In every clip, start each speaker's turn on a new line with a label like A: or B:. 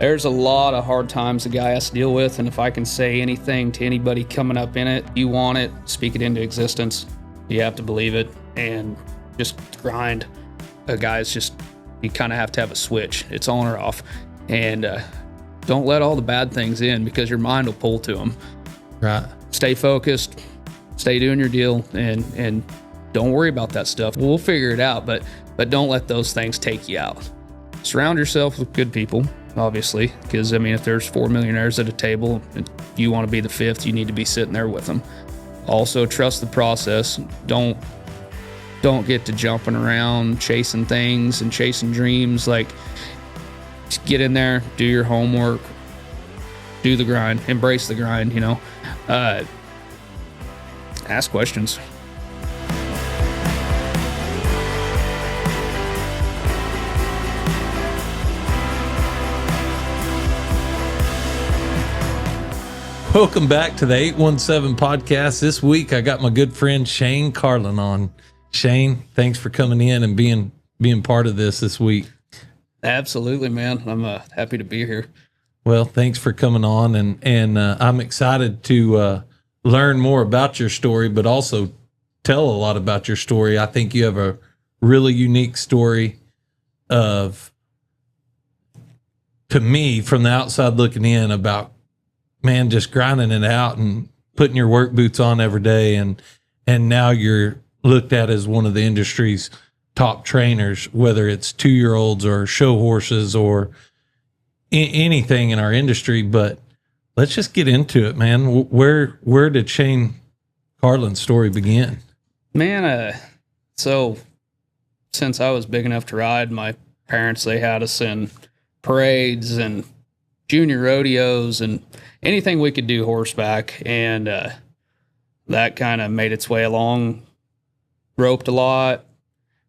A: There's a lot of hard times a guy has to deal with, and if I can say anything to anybody coming up in it, you want it, speak it into existence. You have to believe it, and just grind. Guys, you kind of have to have a switch. It's on or off, and don't let all the bad things in, because your mind will pull to them.
B: Right.
A: Stay focused, stay doing your deal, and don't worry about that stuff. We'll figure it out, but don't let those things take you out. Surround yourself with good people, obviously, because, I mean, if there's 4 millionaires at a table and you want to be the fifth, you need to be sitting there with them. Also, trust the process. Don't get to jumping around, chasing things and chasing dreams. Like, just get in there, do your homework, do the grind, embrace the grind, ask questions.
B: Welcome back to the 817 podcast. This week, I got my good friend Shane Carlon on. Shane, thanks for coming in and being part of this week.
A: Absolutely, man. I'm happy to be here.
B: Well, thanks for coming on, and I'm excited to learn more about your story, but also tell a lot about your story. I think you have a really unique story of, to me, from the outside looking in, about, man, just grinding it out and putting your work boots on every day. And now you're looked at as one of the industry's top trainers, whether it's 2-year-olds or show horses or anything in our industry. But let's just get into it, man. Where did Shane Carlon's story begin?
A: Man, so since I was big enough to ride, my parents, they had us in parades and junior rodeos and anything we could do horseback, and that kind of made its way along. Roped a lot.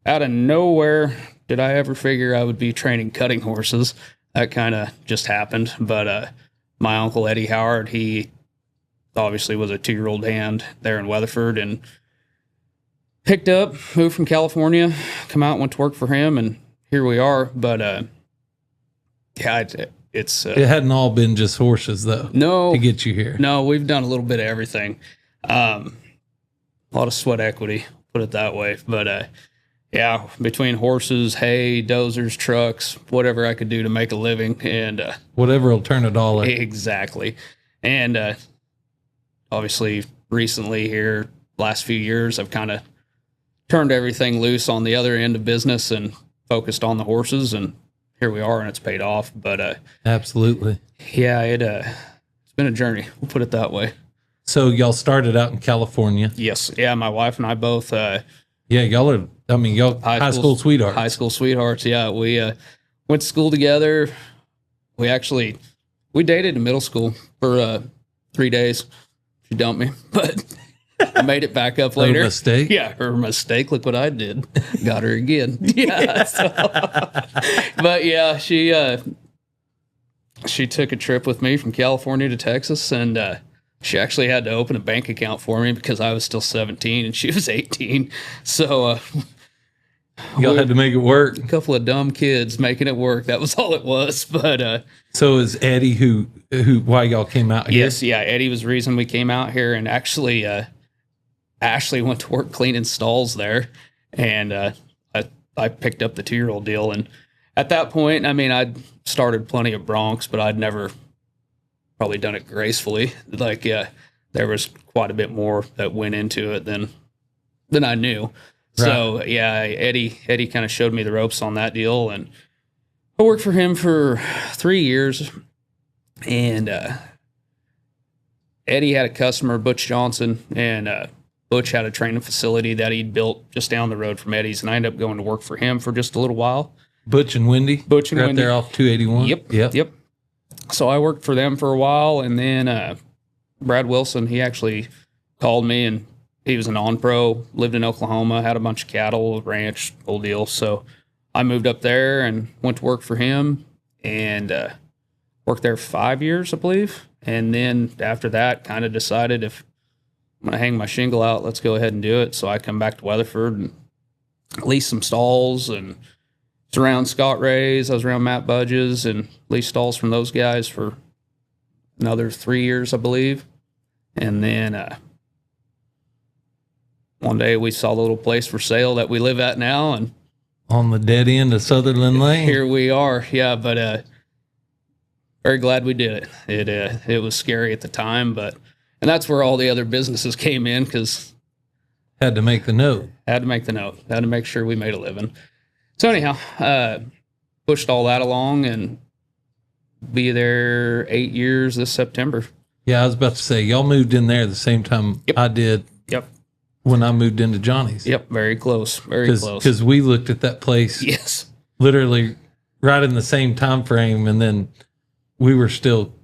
A: Out of nowhere did I ever figure I would be training cutting horses. That kind of just happened. But my uncle Eddie Howard, he obviously was a 2-year-old hand there in Weatherford, and picked up, moved from California, come out, went to work for him, and here we are. But yeah, it's
B: it hadn't all been just horses, though.
A: No,
B: to get you here.
A: No, we've done a little bit of everything. A lot of sweat equity, put it that way. But yeah, between horses, hay, dozers, trucks, whatever I could do to make a living, and
B: whatever will turn a dollar.
A: Exactly. And obviously, recently here, last few years, I've kind of turned everything loose on the other end of business and focused on the horses, and here we are, and it's paid off. But
B: absolutely,
A: yeah, it's been a journey. We'll put it that way.
B: So y'all started out in California.
A: Yes, yeah. My wife and I both.
B: Yeah, y'all are. I mean, y'all high school sweethearts.
A: High school sweethearts. Yeah, we went to school together. We dated in middle school for 3 days. She dumped me, but I made it back up later.
B: Her mistake?
A: Yeah, her mistake. Look what I did. Got her again. Yeah. But yeah, she took a trip with me from California to Texas, and she actually had to open a bank account for me because I was still 17 and she was 18. So
B: y'all had to make it work.
A: A couple of dumb kids making it work. That was all it was. But
B: so is Eddie who why y'all came out here?
A: Yes, yeah. Eddie was the reason we came out here, and actually Ashley went to work cleaning stalls there, and I picked up the 2-year-old deal. And at that point, I mean, I'd started plenty of broncs, but I'd never probably done it gracefully. Like, there was quite a bit more that went into it than I knew. Right. So yeah, Eddie kind of showed me the ropes on that deal, and I worked for him for 3 years. And Eddie had a customer, Butch Johnson, and Butch had a training facility that he'd built just down the road from Eddie's, and I ended up going to work for him for just a little while.
B: Butch and Wendy?
A: Butch and
B: right
A: Wendy.
B: There off 281?
A: Yep. So I worked for them for a while, and then Brad Wilson, he actually called me, and he was an on-pro, lived in Oklahoma, had a bunch of cattle, ranch, whole deal. So I moved up there and went to work for him, and worked there 5 years, I believe. And then after that, kind of decided if I'm going to hang my shingle out, let's go ahead and do it. So I come back to Weatherford and lease some stalls and was around Scott Ray's. I was around Matt Budges and Lee Stalls from those guys for another 3 years, I believe. And then one day we saw the little place for sale that we live at now, and
B: on the dead end of Sutherland Lane.
A: Here we are. Yeah, but very glad we did it. It was scary at the time, and that's where all the other businesses came in, because
B: had to make the note.
A: Had to make sure we made a living. So anyhow, pushed all that along and be there 8 years this September.
B: Yeah, I was about to say, y'all moved in there the same time I did.
A: Yep.
B: When I moved into Johnny's.
A: Yep, very close. Very close.
B: Because we looked at that place.
A: Yes.
B: Literally right in the same time frame, and then we were still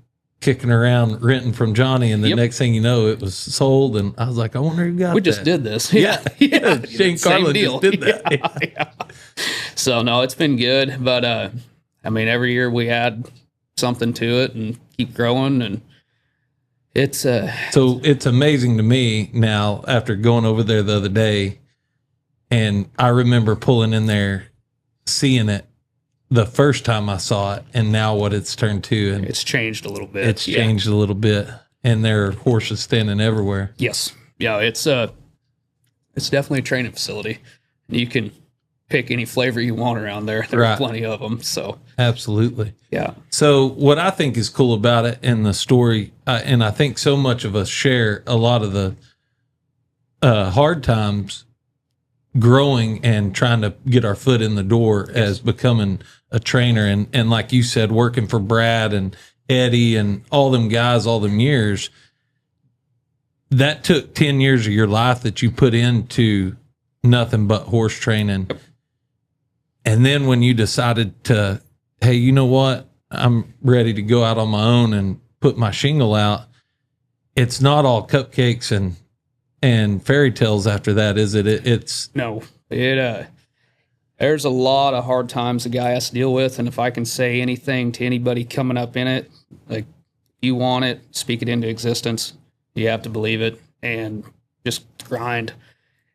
B: kicking around renting from Johnny, and the next thing you know, it was sold, and I was like, I wonder who got
A: We
B: that.
A: just did this.
B: Yeah. Shane Carlon just did that.
A: Yeah. So, no, it's been good, but, I mean, every year we add something to it and keep growing, and it's
B: so it's amazing to me now after going over there the other day, and I remember pulling in there, seeing it the first time I saw it, and now what it's turned to, and
A: it's changed a little bit.
B: It's changed a little bit, and there are horses standing everywhere.
A: Yes, yeah, it's definitely a training facility. You can pick any flavor you want around there. There are plenty of them. So
B: absolutely,
A: yeah.
B: So what I think is cool about it in the story, and I think so much of us share a lot of the hard times growing and trying to get our foot in the door as becoming a trainer, and like you said, working for Brad and Eddie and all them guys, all them years. That took 10 years of your life that you put into nothing but horse training. And then when you decided to, hey, you know what? I'm ready to go out on my own and put my shingle out. It's not all cupcakes and fairy tales after that, is it? It's
A: no, there's a lot of hard times a guy has to deal with. And if I can say anything to anybody coming up in it, like, you want it, speak it into existence. You have to believe it and just grind.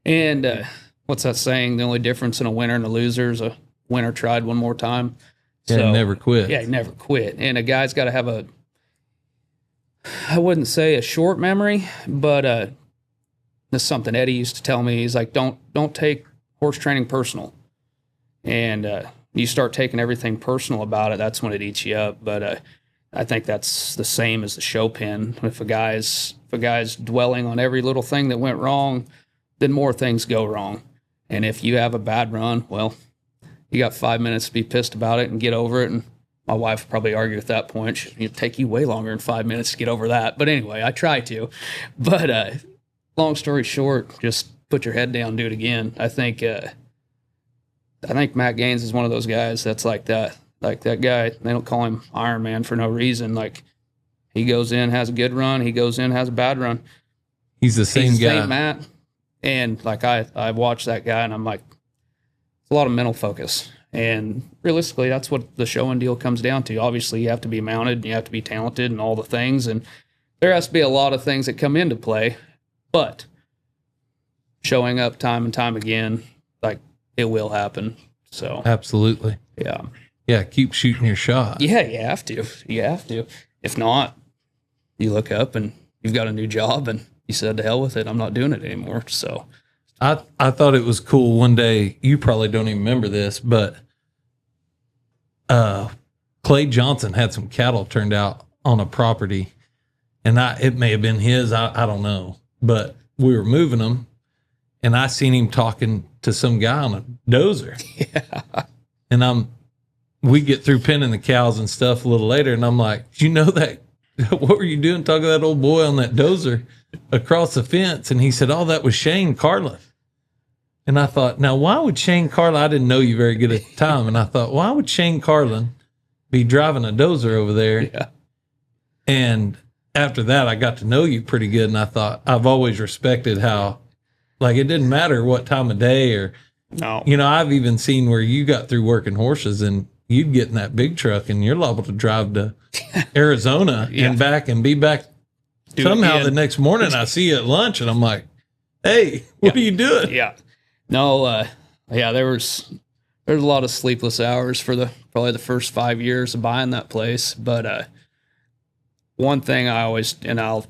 A: And, what's that saying? The only difference in a winner and a loser is a winner tried one more time.
B: So, never quit.
A: Yeah, never quit. And a guy's got to have I wouldn't say a short memory, but this is something Eddie used to tell me. He's like, don't take horse training personal. And you start taking everything personal about it, that's when it eats you up. But I think that's the same as the show pen. If a guy's dwelling on every little thing that went wrong, then more things go wrong. And if you have a bad run, well, you got 5 minutes to be pissed about it and get over it. And my wife would probably argue at that point. It'd take you way longer than 5 minutes to get over that. But anyway, I try to. But long story short, just put your head down and do it again. I think Matt Gaines is one of those guys that's like that. Like that guy, they don't call him Iron Man for no reason. Like, he goes in, has a good run. He goes in, has a bad run.
B: He's the same guy.
A: Same Matt. And like I watched that guy, and I'm like, it's a lot of mental focus. And realistically, that's what the show and deal comes down to. Obviously, you have to be mounted, and you have to be talented, and all the things. And there has to be a lot of things that come into play. But showing up time and time again, like, it will happen. So
B: absolutely,
A: yeah.
B: Yeah, keep shooting your shot.
A: Yeah, you have to. You have to. If not, you look up and you've got a new job, and you said, to hell with it, I'm not doing it anymore. So
B: I thought it was cool one day. You probably don't even remember this, but Clay Johnson had some cattle turned out on a property, and it may have been his. I don't know, but we were moving them, and I seen him talking to some guy on a dozer.
A: Yeah.
B: And we get through penning the cows and stuff a little later, and I'm like, you know that, what were you doing talking to that old boy on that dozer across the fence? And he said, oh, that was Shane Carlon. And I thought, now, why would Shane Carlon, I didn't know you very good at the time, and I thought, why would Shane Carlon be driving a dozer over there?
A: Yeah.
B: And after that, I got to know you pretty good, and I thought, I've always respected how, like, it didn't matter what time of day or,
A: no.
B: You know, I've even seen where you got through working horses and you'd get in that big truck and you're liable to drive to Arizona and back and be back. Somehow the next morning I see you at lunch and I'm like, hey, what are you doing?
A: Yeah. No, there was there's a lot of sleepless hours for probably the first 5 years of buying that place. But one thing I always, and I'll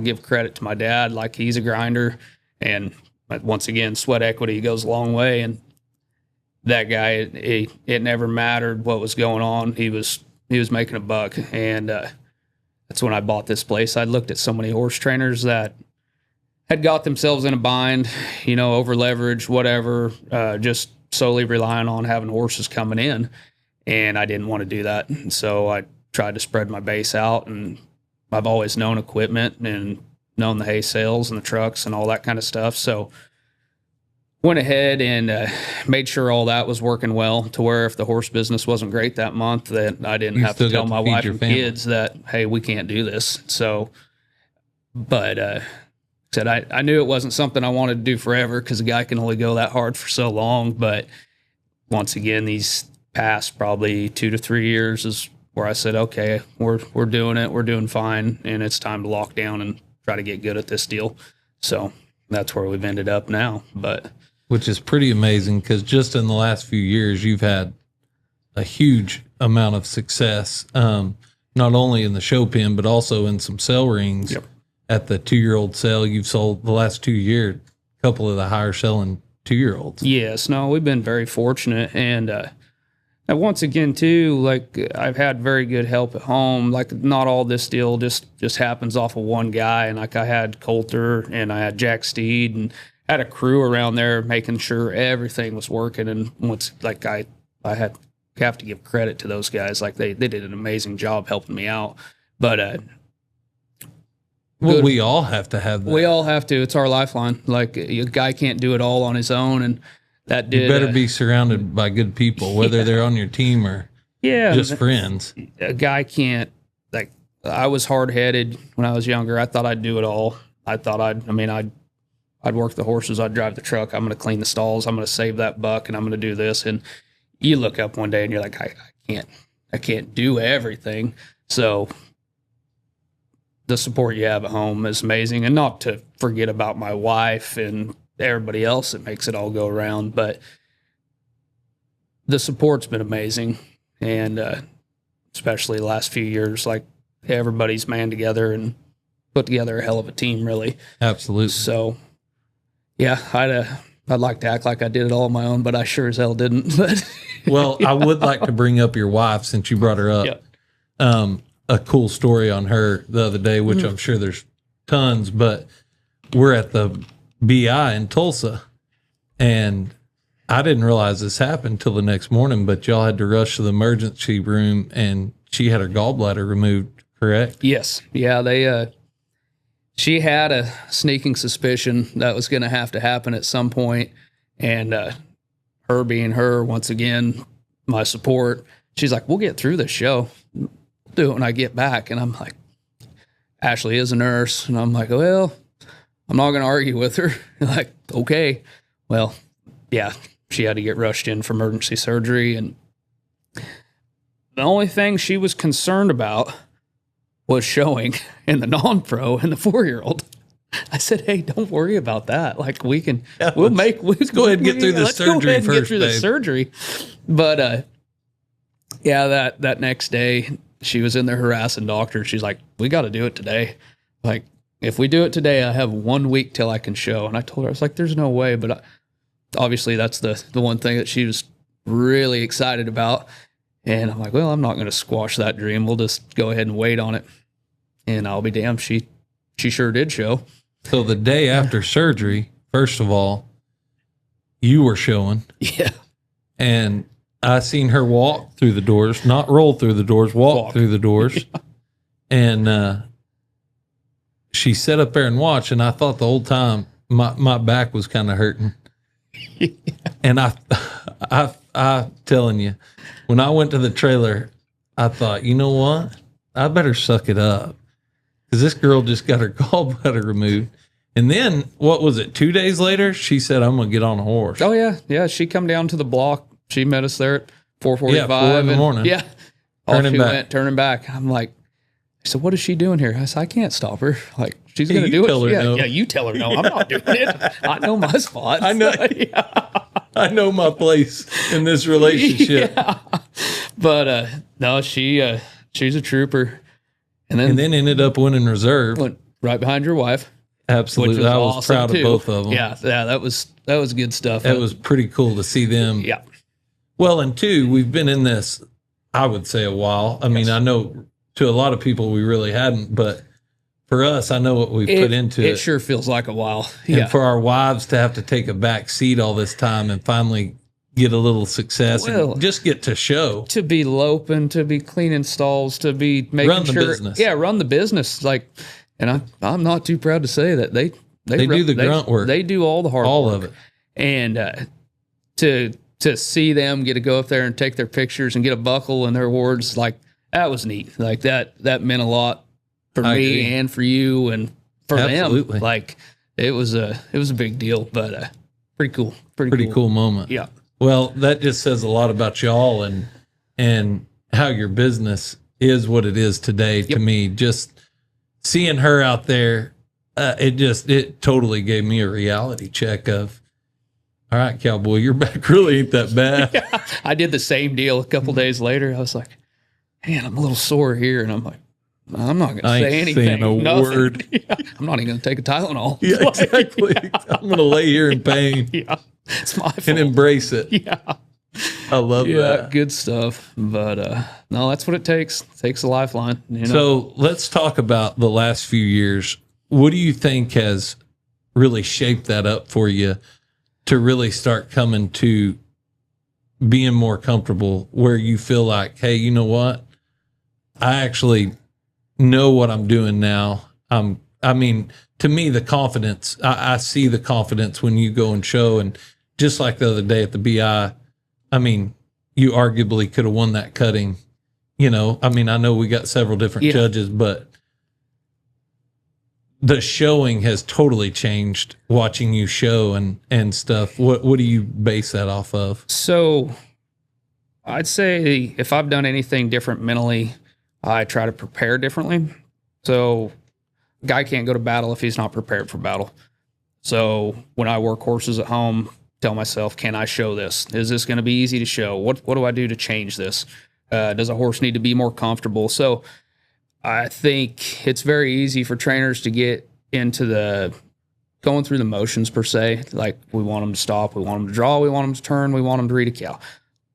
A: give credit to my dad, like he's a grinder, and once again, sweat equity goes a long way. And that guy, it never mattered what was going on. He was making a buck, and that's when I bought this place. I looked at so many horse trainers that had got themselves in a bind, over leveraged, whatever, just solely relying on having horses coming in. And I didn't want to do that. And so I tried to spread my base out, and I've always known equipment and known the hay sales and the trucks and all that kind of stuff. So went ahead and made sure all that was working well, to where if the horse business wasn't great that month, that I didn't have to tell my wife and kids that, hey, we can't do this. So, but said I knew it wasn't something I wanted to do forever, because a guy can only go that hard for so long. But once again, these past probably 2 to 3 years is where I said, okay, we're doing it, we're doing fine, and it's time to lock down and try to get good at this deal. So that's where we've ended up now. But
B: which is pretty amazing, because just in the last few years, you've had a huge amount of success, not only in the show pen, but also in some sale rings.
A: Yep.
B: At the 2-year-old sale, you've sold the last 2 years, a couple of the higher selling 2-year-olds.
A: Yes, no, we've been very fortunate. And once again, too, like I've had very good help at home. Like not all this deal just happens off of one guy. And like I had Coulter and I had Jack Steed and had a crew around there making sure everything was working. And once, like I have to give credit to those guys. Like they did an amazing job helping me out. But
B: well, we all have to have that.
A: We all have to. It's our lifeline. Like a guy can't do it all on his own, and that did.
B: You better be surrounded by good people, whether they're on your team or just friends.
A: A guy can't. Like I was hard headed when I was younger. I thought I'd do it all. I thought I'd work the horses. I'd drive the truck. I'm going to clean the stalls. I'm going to save that buck, and I'm going to do this. And you look up one day and you're like, I can't do everything. So the support you have at home is amazing, and not to forget about my wife and everybody else that makes it all go around. But the support's been amazing, and especially the last few years, like everybody's man together and put together a hell of a team, really.
B: Absolutely.
A: So, yeah, I'd like to act like I did it all on my own, but I sure as hell didn't. But
B: well, I would like to bring up your wife, since you brought her up.
A: Yep.
B: A cool story on her the other day, which I'm sure there's tons, but we're at the BI in Tulsa, and I didn't realize this happened till the next morning, but y'all had to rush to the emergency room, and she had her gallbladder removed, correct?
A: Yes. Yeah, she had a sneaking suspicion that was going to have to happen at some point, and her being her, once again, my support, she's like, we'll get through this show. Do it when I get back. And I'm like, Ashley is a nurse, and I'm like, well, I'm not going to argue with her. Like, okay, well, yeah, she had to get rushed in for emergency surgery, and the only thing she was concerned about was showing in the non-pro and the 4-year-old. I said, hey, don't worry about that. Like we'll go ahead and
B: get through the surgery first,
A: get through the surgery. But yeah, that next day she was in there harassing doctors. She's like, we got to do it today. Like, if we do it today, I have 1 week till I can show. And I told her, I was like, there's no way. But obviously that's the one thing that she was really excited about. And I'm like, well, I'm not going to squash that dream. We'll just go ahead and wait on it. And I'll be damned, she sure did show.
B: So the day after surgery, first of all, you were showing.
A: Yeah.
B: And I seen her walk through the doors, not roll through the doors, walk through the doors. Yeah. And she sat up there and watched, and I thought the whole time my back was kind of hurting. Yeah. And I telling you, when I went to the trailer, I thought, you know what? I better suck it up, because this girl just got her gallbladder removed. And then, what was it, 2 days later, she said, I'm going to get on a horse.
A: Oh, yeah. Yeah, she come down to the block. She met us there at 4:45.
B: Yeah, 4 in the morning.
A: Yeah. Turning back. I'm like, so what is she doing here? I said, I can't stop her. Like, she's going to do it.
B: Tell her no.
A: Yeah, you tell her no. I'm not doing it. I know my spots.
B: I know.
A: Yeah.
B: I know my place in this relationship.
A: Yeah. But no, she's a trooper. And then
B: ended up winning reserve.
A: went right behind your wife.
B: Absolutely.
A: Which was
B: I was
A: awesome
B: proud
A: too.
B: of both of them.
A: Yeah, that was good stuff.
B: That was pretty cool to see them.
A: Yeah.
B: Well, and two, we've been in this, I would say, a while. I mean, I know to a lot of people we really hadn't, but for us, I know what we've put into it.
A: It sure feels like a while.
B: And for our wives to have to take a back seat all this time and finally get a little success and just get to show.
A: To be loping, to be cleaning stalls, to be making
B: run the business.
A: Yeah, run the business. Like, and I'm not too proud to say that they
B: do the grunt work.
A: They do all the hard
B: all
A: work.
B: of it.
A: And to see them get to go up there and take their pictures and get a buckle and their awards, like that was neat. Like that meant a lot for me
B: agree.
A: and for you and for
B: Absolutely.
A: them. Like it was a big deal, but pretty cool.
B: Pretty cool moment.
A: Yeah.
B: Well, that just says a lot about y'all and how your business is what it is today. To me, just seeing her out there, it totally gave me a reality check of, all right, cowboy, your back really ain't that bad.
A: Yeah, I did the same deal a couple days later. I was like, man, I'm a little sore here. And I'm like, I'm not going to say anything.
B: Saying a
A: Nothing.
B: word.
A: Yeah, I'm not even going to take a Tylenol.
B: Yeah, exactly. I'm going to lay here in pain
A: Yeah, it's my fault.
B: and embrace it.
A: Yeah.
B: I love that.
A: Good stuff. But no, that's what it takes. It takes a lifeline. You know?
B: So let's talk about the last few years. What do you think has really shaped that up for you to really start coming to being more comfortable where you feel like, hey, you know what? I actually know what I'm doing now. I mean, to me, the confidence, I see the confidence when you go and show. And just like the other day at the BI, I mean, you arguably could have won that cutting. You know, I mean, I know we got several different judges, but the showing has totally changed watching you show and stuff. What do you base that off of?
A: So I'd say if I've done anything different mentally, I try to prepare differently. So a guy can't go to battle if he's not prepared for battle. So when I work horses at home, tell myself, can I show this? Is this going to be easy to show? What do I do to change this? Does a horse need to be more comfortable? So I think it's very easy for trainers to get into the going through the motions per se. Like we want them to stop, we want them to draw, we want them to turn, we want them to read a cow.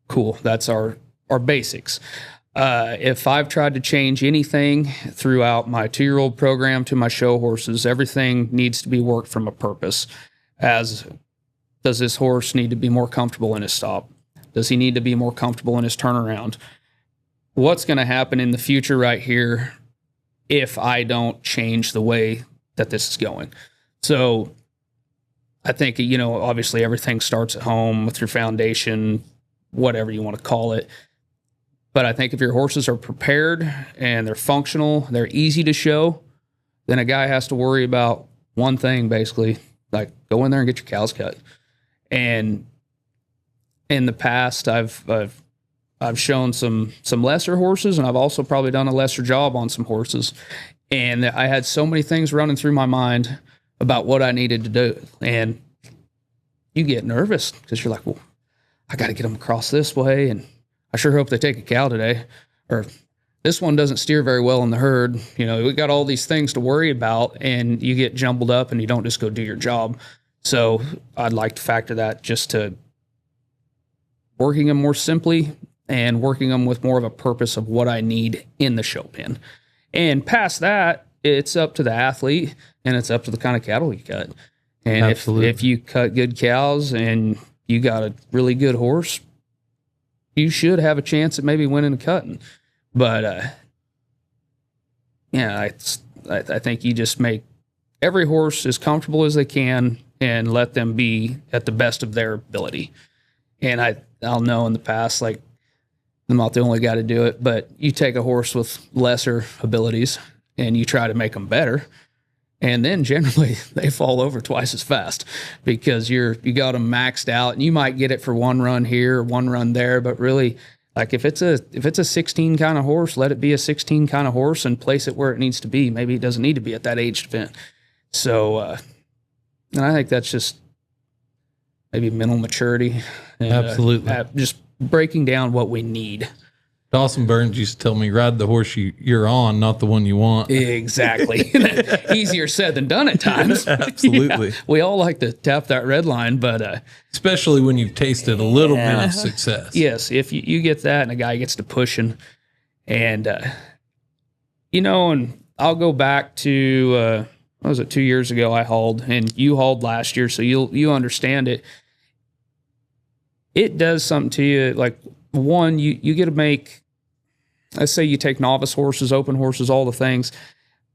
A: Cool. That's our basics. If I've tried to change anything throughout my 2-year-old program to my show horses, everything needs to be worked from a purpose. As does this horse need to be more comfortable in his stop? Does he need to be more comfortable in his turnaround? What's going to happen in the future right here if I don't change the way that this is going? So I think, you know, obviously everything starts at home with your foundation, whatever you want to call it. But I think if your horses are prepared and they're functional, they're easy to show, then a guy has to worry about one thing, basically, like go in there and get your cows cut. And in the past, I've shown some lesser horses, and I've also probably done a lesser job on some horses. And I had so many things running through my mind about what I needed to do. And you get nervous because you're like, well, I got to get them across this way, and I sure hope they take a cow today. Or this one doesn't steer very well in the herd. You know, we got all these things to worry about, and you get jumbled up and you don't just go do your job. So I'd like to factor that just to working them more simply and working them with more of a purpose of what I need in the show pen. And past that, it's up to the athlete and it's up to the kind of cattle you cut. And if you cut good cows and you got a really good horse, you should have a chance at maybe winning a cutting. But yeah, I think you just make every horse as comfortable as they can and let them be at the best of their ability. And I'll know in the past, like, I'm not the only guy to do it, but you take a horse with lesser abilities and you try to make them better. And then generally they fall over twice as fast because you got them maxed out, and you might get it for one run here or one run there. But really, like if it's a 16 kind of horse, let it be a 16 kind of horse and place it where it needs to be. Maybe it doesn't need to be at that aged event. So, and I think that's just maybe mental maturity. And,
B: Absolutely.
A: Just breaking down what we need.
B: Dawson Burns used to tell me, ride the horse you're on, not the one you want.
A: Exactly. Easier said than done at times.
B: Absolutely.
A: Yeah, we all like to tap that red line, but
B: especially when you've tasted a little bit of success.
A: yes, if you get that and a guy gets to pushing, and and I'll go back to what was it, 2 years ago I hauled, and you hauled last year, so you understand it. It does something to you. Like, one, you get to make, let's say you take novice horses, open horses, all the things.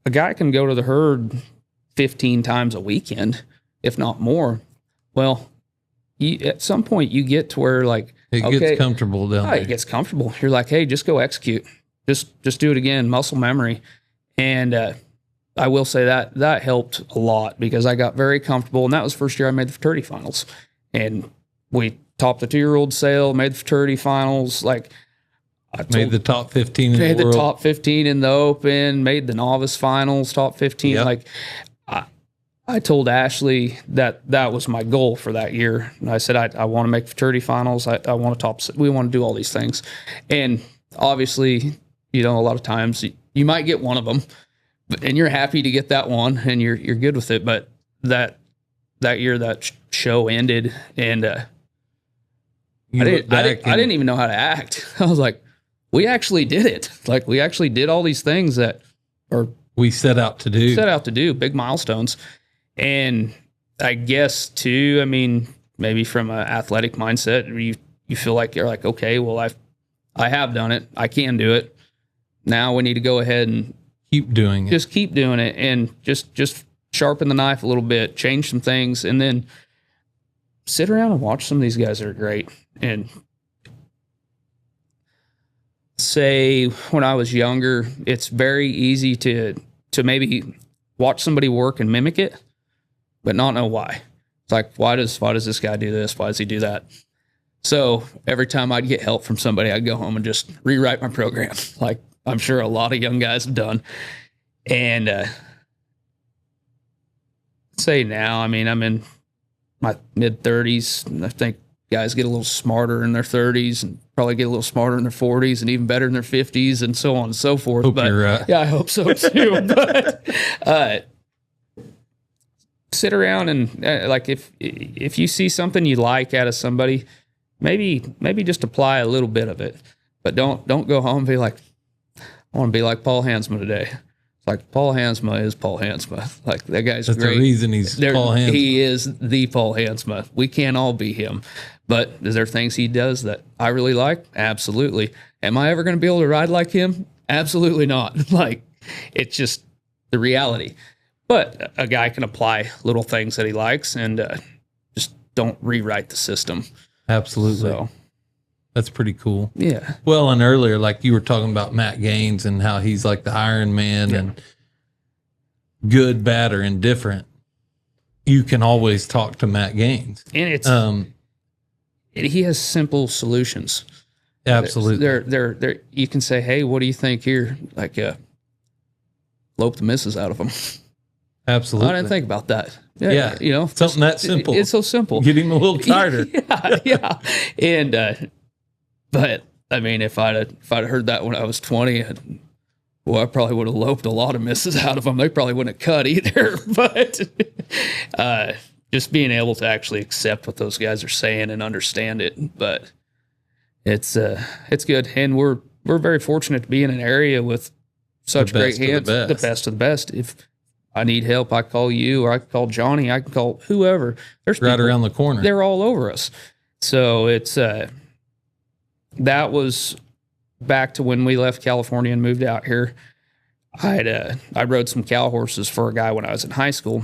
A: A guy can go to the herd 15 times a weekend, if not more. Well, at some point you get to where, like,
B: it gets comfortable down there.
A: It gets comfortable. You're like, hey, just go execute. Just do it again, muscle memory. And I will say that helped a lot, because I got very comfortable. And that was the first year I made the fraternity finals. And we topped the 2-year-old sale, made the fraternity finals. Like,
B: made the top 15 in the world.
A: Made the top 15 in the open, made the novice finals, top 15. Yep. Like, I told Ashley that was my goal for that year. And I said, I want to make fraternity finals. I want to top, we want to do all these things. And obviously, a lot of times you might get one of them, and you're happy to get that one, and you're good with it. But that year, that show ended, and I didn't even know how to act. I was like, we actually did it. Like, we actually did all these things that
B: we set out to do, big
A: milestones. And I guess too, I mean, maybe from an athletic mindset, you feel like you're like, okay, well, I have done it. I can do it. Now we need to go ahead and
B: keep doing it.
A: Just keep doing it, and just sharpen the knife a little bit, change some things, and then sit around and watch some of these guys that are great. And say when I was younger, it's very easy to maybe watch somebody work and mimic it, but not know why. It's like, why does this guy do this? Why does he do that? So every time I'd get help from somebody, I'd go home and just rewrite my program, like I'm sure a lot of young guys have done. And say now, I mean, I'm in my mid-30s, and I think guys get a little smarter in their 30s and probably get a little smarter in their 40s and even better in their 50s and so on and so forth.
B: Hope you're right.
A: Yeah, I hope so too. But sit around and like if you see something you like out of somebody, maybe just apply a little bit of it, but don't go home and be like, I want to be like Paul Hansma today. It's like, Paul Hansma is Paul Hansma. Like, that guy's
B: That's
A: great.
B: the reason he's Paul Hansma.
A: He is the Paul Hansma. We can't all be him. But is there things he does that I really like? Absolutely. Am I ever going to be able to ride like him? Absolutely not. Like, it's just the reality. But a guy can apply little things that he likes, and just don't rewrite the system.
B: Absolutely.
A: So,
B: that's pretty cool.
A: Yeah.
B: Well, and earlier, like you were talking about Matt Gaines and how he's like the Iron Man, and good, bad, or indifferent. You can always talk to Matt Gaines.
A: And it's he has simple solutions.
B: Absolutely.
A: They're you can say, hey, what do you think here? Like, lope the misses out of them.
B: Absolutely.
A: I didn't think about that.
B: Yeah.
A: You know,
B: something that simple.
A: It's so simple.
B: Get him a little tighter.
A: Yeah. And, but I mean, if I'd heard that when I was 20, I probably would have loped a lot of misses out of them. They probably wouldn't have cut either. But just being able to actually accept what those guys are saying and understand it. But it's good, and we're very fortunate to be in an area with such great hands, the best of the best. If I need help, I call you, or I can call Johnny, I can call whoever. There's
B: right around the corner.
A: They're all over us. So it's that was back to when we left California and moved out here. I rode some cow horses for a guy when I was in high school,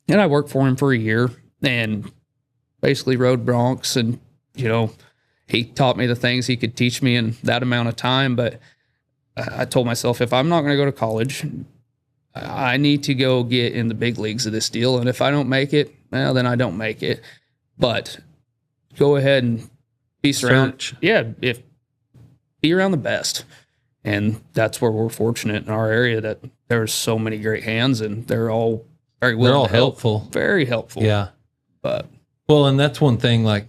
A: and I worked for him for a year and basically rode broncs, and he taught me the things he could teach me in that amount of time. But I told myself, if I'm not going to go to college, I need to go get in the big leagues of this deal. And if I don't make it, well, then I don't make it. But go ahead and be surrounded. Yeah, be around the best. And that's where we're fortunate in our area, that there's so many great hands, and they're all very willing to help.
B: Helpful.
A: Very helpful.
B: Yeah.
A: But
B: Well, and that's one thing, like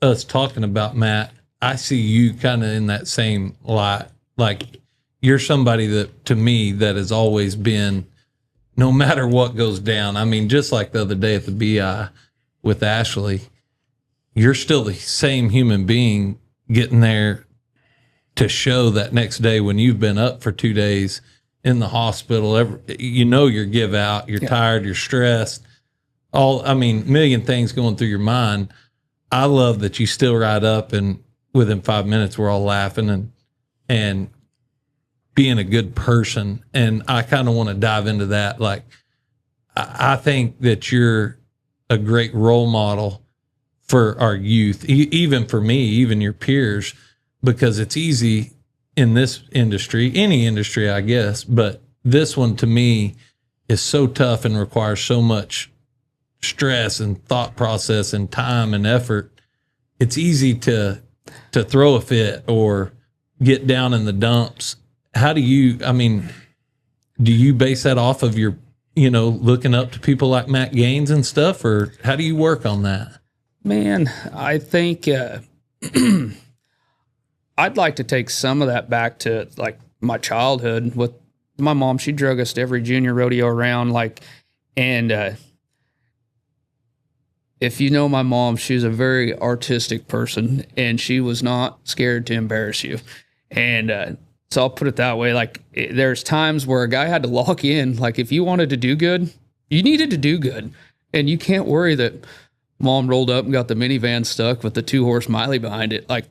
B: us talking about Matt, I see you kind of in that same light. Like you're somebody that, to me, that has always been, no matter what goes down. I mean, just like the other day at the BI with Ashley, you're still the same human being getting there to show that next day when you've been up for 2 days in the hospital, you're give out, you're tired, you're stressed, million things going through your mind. I love that you still ride up and within 5 minutes we're all laughing and being a good person. And I kind of want to dive into that. Like, I think that you're a great role model for our youth, even for me, even your peers, because it's easy in this industry, any industry, I guess, but this one to me is so tough and requires so much stress and thought process and time and effort. It's easy to throw a fit or get down in the dumps. How do you, do you base that off of your, looking up to people like Matt Gaines and stuff, or how do you work on that?
A: Man, I think I'd like to take some of that back to like my childhood with my mom. She drug us to every junior rodeo around, and if you know my mom, she's a very artistic person, and she was not scared to embarrass you. And so I'll put it that way. Like, there's times where a guy had to lock in. Like, if you wanted to do good, you needed to do good, and you can't worry that Mom rolled up and got the minivan stuck with the 2-horse Miley behind it. Like,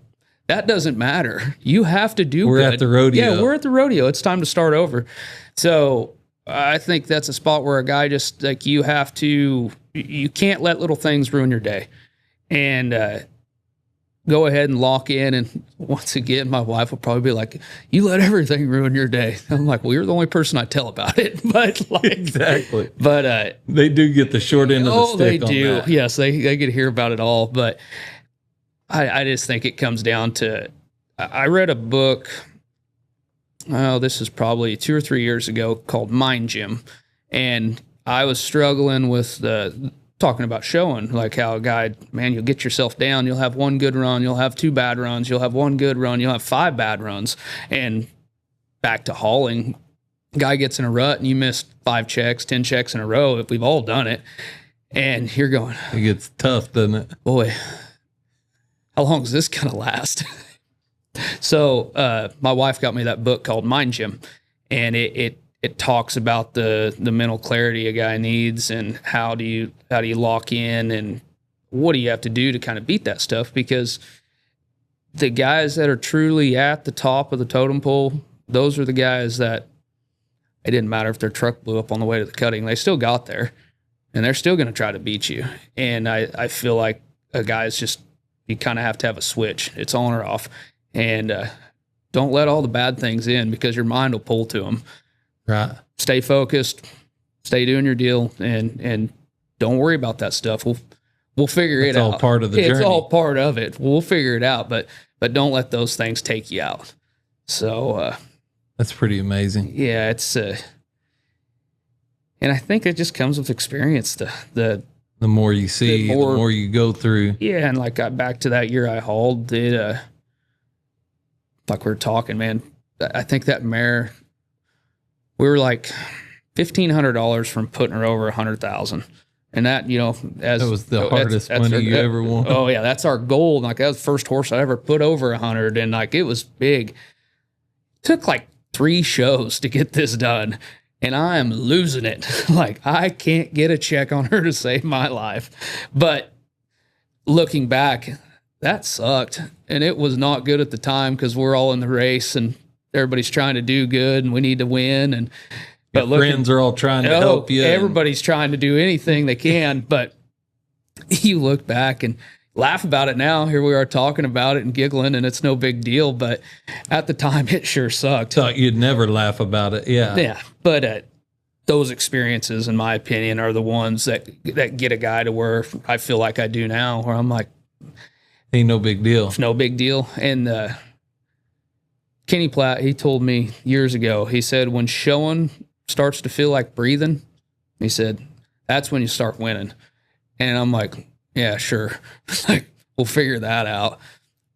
A: that doesn't matter. You have to do good.
B: We're at the rodeo.
A: Yeah, we're at the rodeo. It's time to start over. So I think that's a spot where a guy just, like, you can't let little things ruin your day. And go ahead and lock in. And once again, my wife will probably be like, you let everything ruin your day. I'm like, well, you're the only person I tell about it. But
B: exactly.
A: But
B: they do get the short end of the stick.
A: They do.
B: On that.
A: Yes, they get to hear about it all. But I just think it comes down to, I read a book, this is probably 2 or 3 years ago, called Mind Gym. And I was struggling with talking about showing, like how a guy, man, you'll get yourself down, you'll have one good run, you'll have 2 bad runs, you'll have 1 good run, you'll have 5 bad runs. And back to hauling, guy gets in a rut and you missed 5 checks, 10 checks in a row. We've all done it. And you're going,
B: it gets tough, doesn't it?
A: Boy, how long is this going to last? So my wife got me that book called Mind Gym, and it talks about the mental clarity a guy needs, and how do you lock in, and what do you have to do to kind of beat that stuff? Because the guys that are truly at the top of the totem pole, those are the guys that it didn't matter if their truck blew up on the way to the cutting, they still got there, and they're still going to try to beat you. And I feel like a guy's just, you kind of have to have a switch. It's on or off. And don't let all the bad things in, because your mind will pull to them.
B: Right.
A: Stay focused, stay doing your deal, and don't worry about that stuff. We'll figure it out.
B: It's all part of the journey.
A: It's all part of it. We'll figure it out, but don't let those things take you out. So
B: that's pretty amazing.
A: Yeah, it's and I think it just comes with experience. The
B: more you see, the more you go through.
A: Yeah, and like back to that year I hauled it. Like we were talking, man, I think that mare, we were like $1,500 from putting her over 100,000. And that, that
B: was the hardest money you ever won.
A: Oh yeah. That's our goal. Like, that was the first horse I ever put over 100. And like, it was big. Took like 3 shows to get this done. And I am losing it. Like, I can't get a check on her to save my life. But looking back, that sucked. And it was not good at the time, because we're all in the race and everybody's trying to do good and we need to win. But
B: friends are all trying to help you.
A: Everybody's trying to do anything they can. But you look back and laugh about it now. Here we are talking about it and giggling, and it's no big deal. But at the time, it sure sucked.
B: Thought you'd never laugh about it. Yeah.
A: Yeah. But those experiences, in my opinion, are the ones that get a guy to where I feel like I do now, where I'm like,
B: ain't no big deal.
A: It's no big deal. And Kenny Platt, he told me years ago, he said, when showing starts to feel like breathing, he said, that's when you start winning. And I'm like, yeah, sure. Like, we'll figure that out.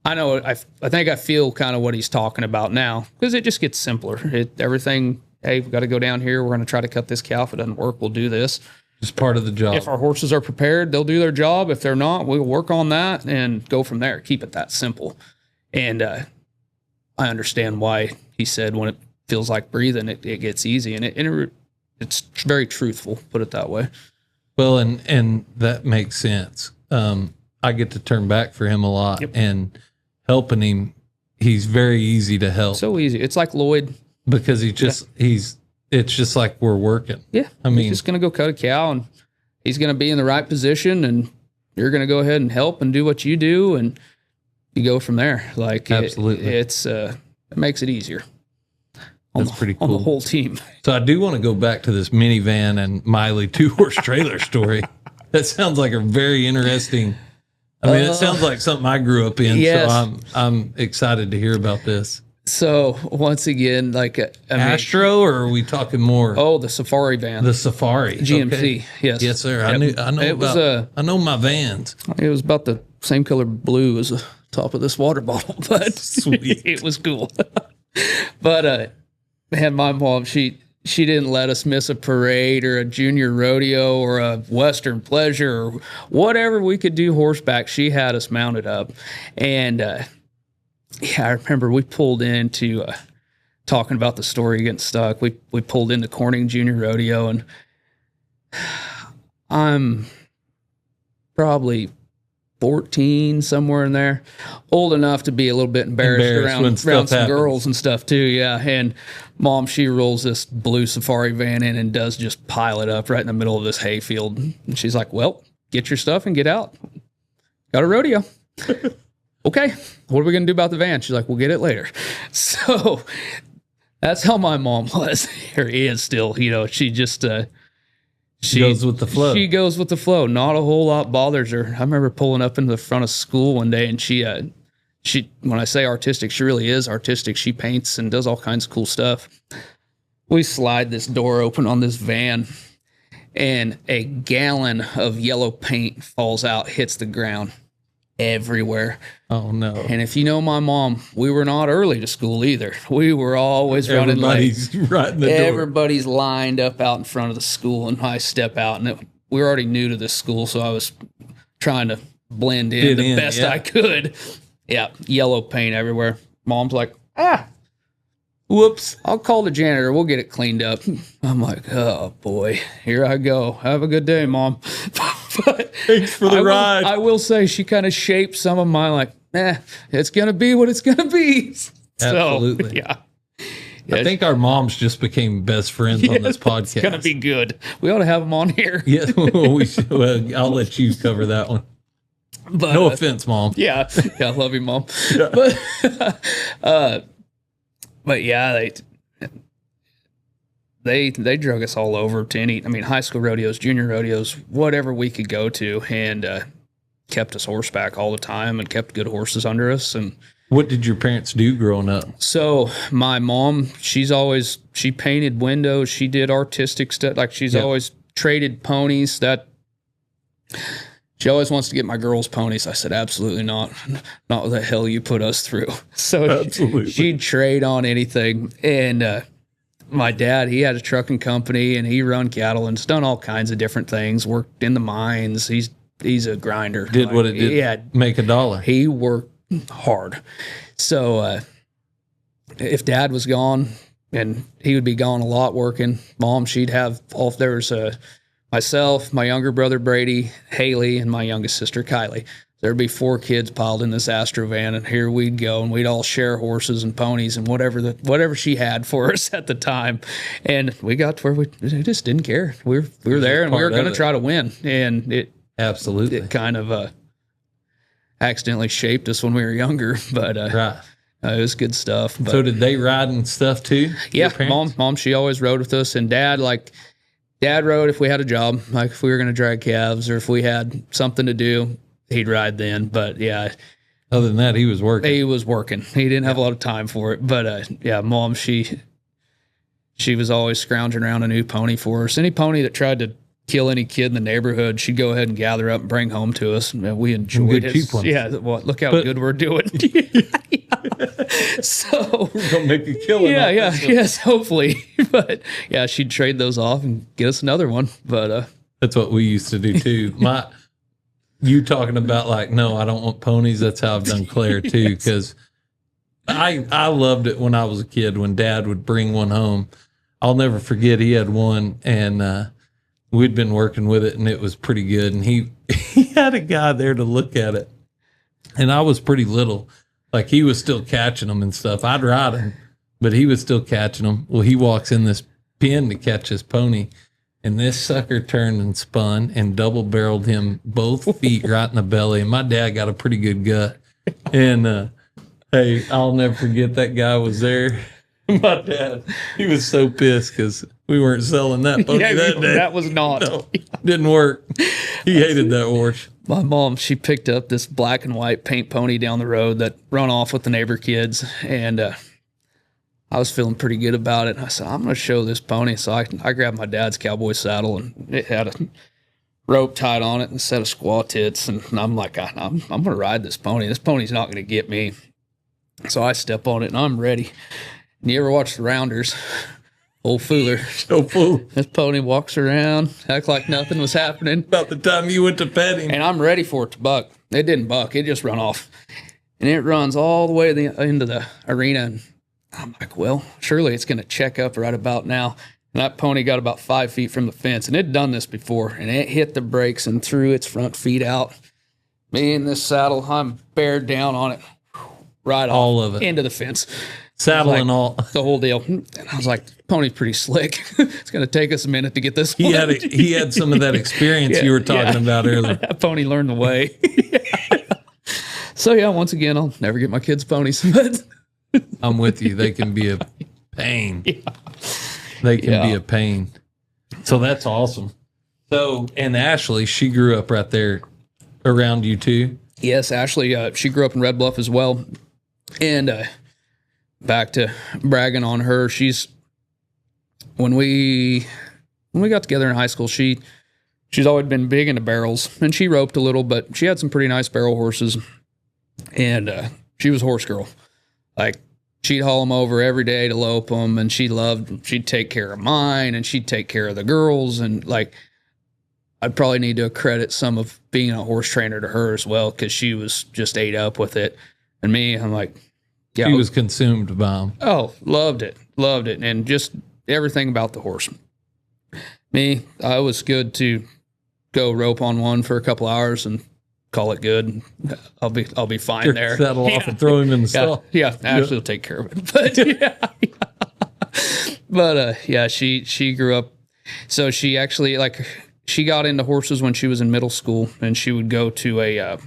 A: I know. I think I feel kind of what he's talking about now, because it just gets simpler. Everything. Hey, we've got to go down here. We're going to try to cut this cow. If it doesn't work, we'll do this.
B: It's part of the job.
A: If our horses are prepared, they'll do their job. If they're not, we'll work on that and go from there. Keep it that simple. And I understand why he said when it feels like breathing, it gets easy, and it's very truthful. Put it that way.
B: Well, and that makes sense. I get to turn back for him a lot, and helping him, he's very easy to help.
A: So easy. It's like Lloyd.
B: Because it's just like we're working.
A: Yeah.
B: I mean,
A: he's just going to go cut a cow, and he's going to be in the right position, and you're going to go ahead and help and do what you do, and you go from there. Like,
B: absolutely.
A: It makes it easier.
B: That's pretty cool.
A: On the whole team.
B: So I do want to go back to this minivan and Miley 2-horse trailer story. That sounds like a very interesting. I mean, it sounds like something I grew up in.
A: Yes.
B: So I'm excited to hear about this.
A: So once again, like
B: Astro, or are we talking more?
A: Oh, the Safari van,
B: the Safari
A: GMC.
B: Okay.
A: Yes,
B: yes, sir.
A: Yep.
B: I know my vans.
A: It was about the same color blue as the top of this water bottle, but
B: sweet.
A: It was cool. But man, my mom, she didn't let us miss a parade or a junior rodeo or a Western pleasure or whatever we could do horseback. She had us mounted up, and yeah, I remember we pulled into talking about the story getting stuck. We pulled into Corning Junior Rodeo, and I'm probably 14, somewhere in there, old enough to be a little bit embarrassed around some girls and stuff too. Yeah, and Mom, she rolls this blue Safari van in and does just pile it up right in the middle of this hayfield, and she's like, "Well, get your stuff and get out. Got a rodeo." Okay, what are we going to do about the van? She's like, we'll get it later. So that's how my mom was, or is still. You know, she just she
B: goes with the flow.
A: She goes with the flow. Not a whole lot bothers her. I remember pulling up into the front of school one day, and she when I say artistic, she really is artistic. She paints and does all kinds of cool stuff. We slide this door open on this van, and a gallon of yellow paint falls out, hits the ground everywhere.
B: Oh no.
A: And if you know my mom, we were not early to school either. We were always running late.
B: Right in the door.
A: Everybody's lined up out in front of the school, and I step out, and we were already new to this school, so I was trying to blend in the best I could. Yeah, yellow paint everywhere. Mom's like, whoops, I'll call the janitor. We'll get it cleaned up. I'm like, oh boy, here I go. Have a good day, Mom. But
B: thanks for the ride.
A: I will say she kind of shaped some of my it's going to be what it's going to be.
B: Absolutely.
A: So, yeah.
B: I think our moms just became best friends on this podcast.
A: It's going to be good. We ought to have them on here.
B: Yeah, I'll let you cover that one.
A: But,
B: no offense, Mom.
A: Yeah, I love you, Mom.
B: Yeah.
A: But yeah, they drug us all over to high school rodeos, junior rodeos, whatever we could go to, and kept us horseback all the time and kept good horses under us. And
B: what did your parents do growing up?
A: So my mom, she painted windows. She did artistic stuff. Like she's always traded ponies. She always wants to get my girls ponies. I said, absolutely not. Not what the hell you put us through. So she'd trade on anything. And my dad, he had a trucking company, and he run cattle and done all kinds of different things. Worked in the mines. He's a grinder.
B: Did what it did. Yeah, make a dollar.
A: He worked hard. So if Dad was gone, and he would be gone a lot working, Mom, she'd have there was myself, my younger brother Brady, Haley, and my youngest sister Kylie. There'd be 4 kids piled in this Astro van, and here we'd go, and we'd all share horses and ponies and whatever she had for us at the time. And we got to where we just didn't care. We were there, and we were going to try to win. And it
B: absolutely
A: kind of accidentally shaped us when we were younger, but
B: right.
A: It was good stuff. But,
B: so did they ride and stuff too?
A: Yeah, mom, she always rode with us, and Dad rode if we had a job, like if we were going to drag calves or if we had something to do, he'd ride then. But yeah,
B: other than that, he was working.
A: He didn't have a lot of time for it. But yeah, Mom, she was always scrounging around a new pony for us. Any pony that tried to kill any kid in the neighborhood, she'd go ahead and gather up and bring home to us. And we enjoyed it.
B: Cheap ones.
A: Yeah, well, look how good we're doing. So
B: we're gonna make a killing.
A: Yes, hopefully. But yeah, she'd trade those off and get us another one. But
B: that's what we used to do too. You talking about like, no, I don't want ponies. That's how I've done Claire too, because I loved it when I was a kid when Dad would bring one home. I'll never forget he had one, and we'd been working with it, and it was pretty good. And he had a guy there to look at it, and I was pretty little. Like, he was still catching them and stuff. I'd ride him, but he was still catching them. Well, he walks in this pen to catch his pony, and this sucker turned and spun and double barreled him both feet right in the belly. And my dad got a pretty good gut. And hey, I'll never forget that guy was there. My dad, he was so pissed because we weren't selling that pony that day.
A: That was not.
B: No, didn't work. He hated that horse.
A: My mom, she picked up this black and white paint pony down the road that run off with the neighbor kids. And I was feeling pretty good about it. I said, I'm going to show this pony. So I grabbed my dad's cowboy saddle, and it had a rope tied on it and a set of squaw tits. And I'm like, I'm going to ride this pony. This pony's not going to get me. So I step on it, and I'm ready. And you ever watch the Rounders? Old fooler.
B: So fool.
A: This pony walks around, act like nothing was happening.
B: About the time you went to pet him.
A: And I'm ready for it to buck. It didn't buck. It just run off. And it runs all the way into the arena. And I'm like, well, surely it's going to check up right about now. And that pony got about 5 feet from the fence. And it'd done this before. And it hit the brakes and threw its front feet out. Me in this saddle, I'm bared down on it. Right
B: all
A: off
B: of it.
A: Into the fence.
B: Saddle and all.
A: The whole deal. And I was like, pony's pretty slick. It's going to take us a minute to get this
B: He had some of that experience you were talking about earlier.
A: That pony learned the way. So, yeah, once again, I'll never get my kids ponies. But
B: I'm with you. They can be a pain. They can be a pain. So that's awesome. So, and Ashley, she grew up right there around you too?
A: Yes, Ashley, she grew up in Red Bluff as well. And back to bragging on her, when we got together in high school, she's always been big into barrels, and she roped a little, but she had some pretty nice barrel horses, and she was horse girl. Like, she'd haul them over every day to lope them, and she'd take care of mine, and she'd take care of the girls, and like, I'd probably need to credit some of being a horse trainer to her as well, because she was just ate up with it. And me, I'm like, yeah.
B: She was consumed by them.
A: Oh, loved it. And just everything about the horse. Me, I was good to go rope on one for a couple hours and call it good. I'll be fine there.
B: Settle off and throw him in the stall.
A: Yeah, Ashley will take care of it. But yeah, she grew up. So she actually, like, she got into horses when she was in middle school, and she would go to a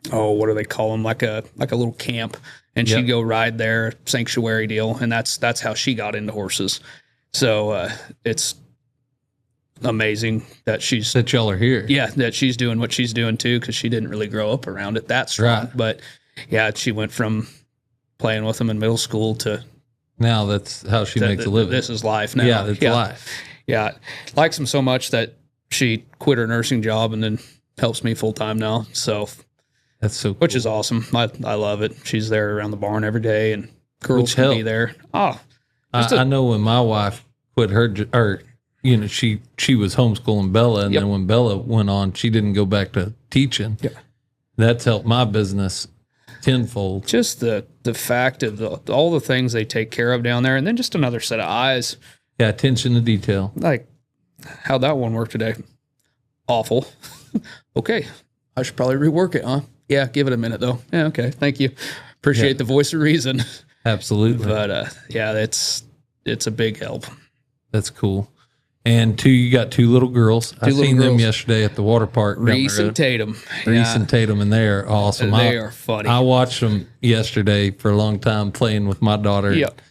A: what do they call them? Like a little camp, and she'd go ride there, sanctuary deal, and that's how she got into horses. So it's amazing that
B: y'all are here.
A: Yeah, that she's doing what she's doing too, because she didn't really grow up around it that strong.
B: Right.
A: But yeah, she went from playing with them in middle school to
B: now that's how she makes a living.
A: This is life now.
B: Yeah, it's life.
A: Yeah, likes them so much that she quit her nursing job and then helps me full time now. So
B: that's so cool.
A: Which is awesome. I love it. She's there around the barn every day, and girls can be there. Oh,
B: I know when my wife quit her, or she was homeschooling Bella, and then when Bella went on, she didn't go back to teaching.
A: Yeah,
B: that's helped my business tenfold.
A: Just the fact of all the things they take care of down there, and then just another set of eyes.
B: Yeah, attention to detail.
A: Like, how'd that one work today? Awful. Okay, I should probably rework it, huh? Yeah, give it a minute, though. Yeah, okay, thank you. Appreciate the voice of reason.
B: Absolutely.
A: But, yeah, it's a big help.
B: That's cool. And you got two little girls. I seen them yesterday at the water park.
A: Reese and Tatum.
B: Reese and Tatum, and they are awesome.
A: They are funny.
B: I watched them yesterday for a long time playing with my daughter.
A: Yep.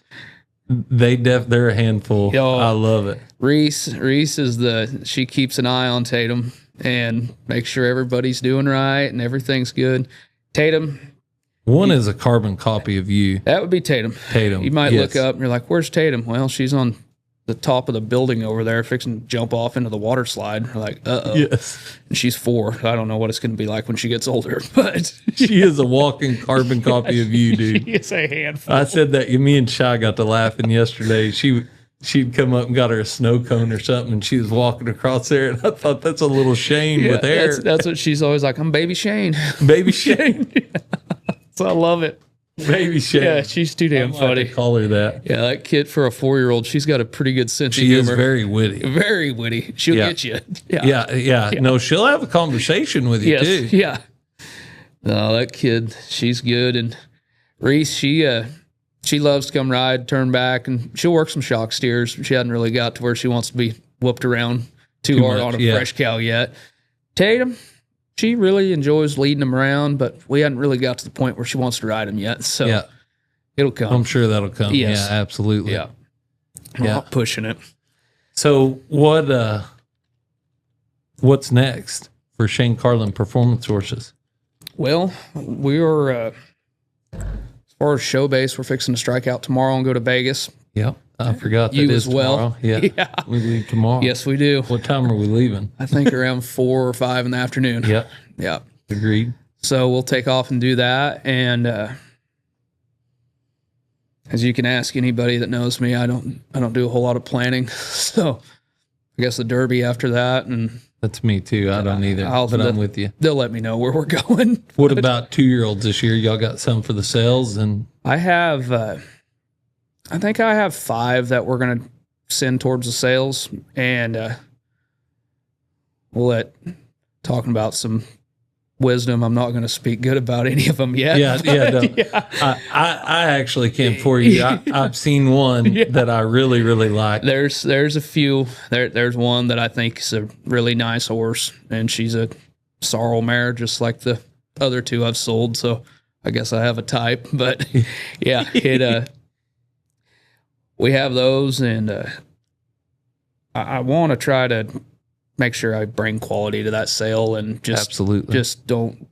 B: They're a handful.
A: Yo,
B: I love it.
A: Reese is she keeps an eye on Tatum and makes sure everybody's doing right and everything's good. Tatum.
B: One is a carbon copy of you.
A: That would be Tatum.
B: Tatum.
A: You might look up and you're like, where's Tatum? Well, she's on the top of the building over there, fixing to jump off into the water slide. We're like, uh-oh.
B: Yes.
A: And she's 4. I don't know what it's going to be like when she gets older, but
B: She is a walking carbon copy of you, dude.
A: she is a handful.
B: I said that me and Shy got to laughing yesterday. She'd come up and got her a sno cone or something, and she was walking across there, and I thought that's a little Shane with hair.
A: That's what she's always like. I'm baby Shane.
B: Baby Shane.
A: So I love it.
B: Baby Shane.
A: Yeah, she's too damn funny.
B: Call her that.
A: Yeah, that kid for a 4-year-old, she's got a pretty good sense of
B: She is
A: humor.
B: very witty.
A: Very witty. She'll
B: Yeah.
A: get you.
B: Yeah. No, she'll have a conversation with you
A: Yes.
B: too.
A: Yeah. No, that kid, she's good. And Reese, she loves to come ride, turn back, and she'll work some shock steers. She hadn't really got to where she wants to be whooped around too hard
B: much,
A: on a fresh cow yet. Tatum, she really enjoys leading them around, but we hadn't really got to the point where she wants to ride them yet. So
B: Yeah.
A: it'll come.
B: I'm sure that'll come.
A: Yes.
B: Yeah, absolutely.
A: Yeah.
B: Yeah.
A: Not pushing it.
B: So what's next for Shane Carlon Performance Horses?
A: Well, we are, as far as show base, we're fixing to strike out tomorrow and go to Vegas.
B: Yep. I forgot that
A: You
B: is
A: as well.
B: tomorrow. Yeah.
A: Yeah.
B: We leave tomorrow.
A: Yes, we do.
B: What time are we leaving?
A: I think around 4 or 5 in the afternoon.
B: Yep.
A: Yeah.
B: Agreed.
A: So we'll take off and do that. And as you can ask anybody that knows me, I don't do a whole lot of planning. So I guess the Derby after that, and
B: That's me too. I don't either, but I'm with you.
A: they'll let me know where we're going.
B: What about 2-year-olds this year? Y'all got some for the sales? And
A: I have, I think I have 5 that we're going to send towards the sales, and we'll talking about some wisdom. I'm not going to speak good about any of them yet.
B: yeah.
A: Yeah.
B: I actually can for you. I've seen one that I really, really like.
A: There's a few. There's one that I think is a really nice horse, and she's a sorrel mare, just like the other 2 I've sold. So I guess I have a type, but yeah, we have those, and I want to try to make sure I bring quality to that sale, and
B: Absolutely.
A: just don't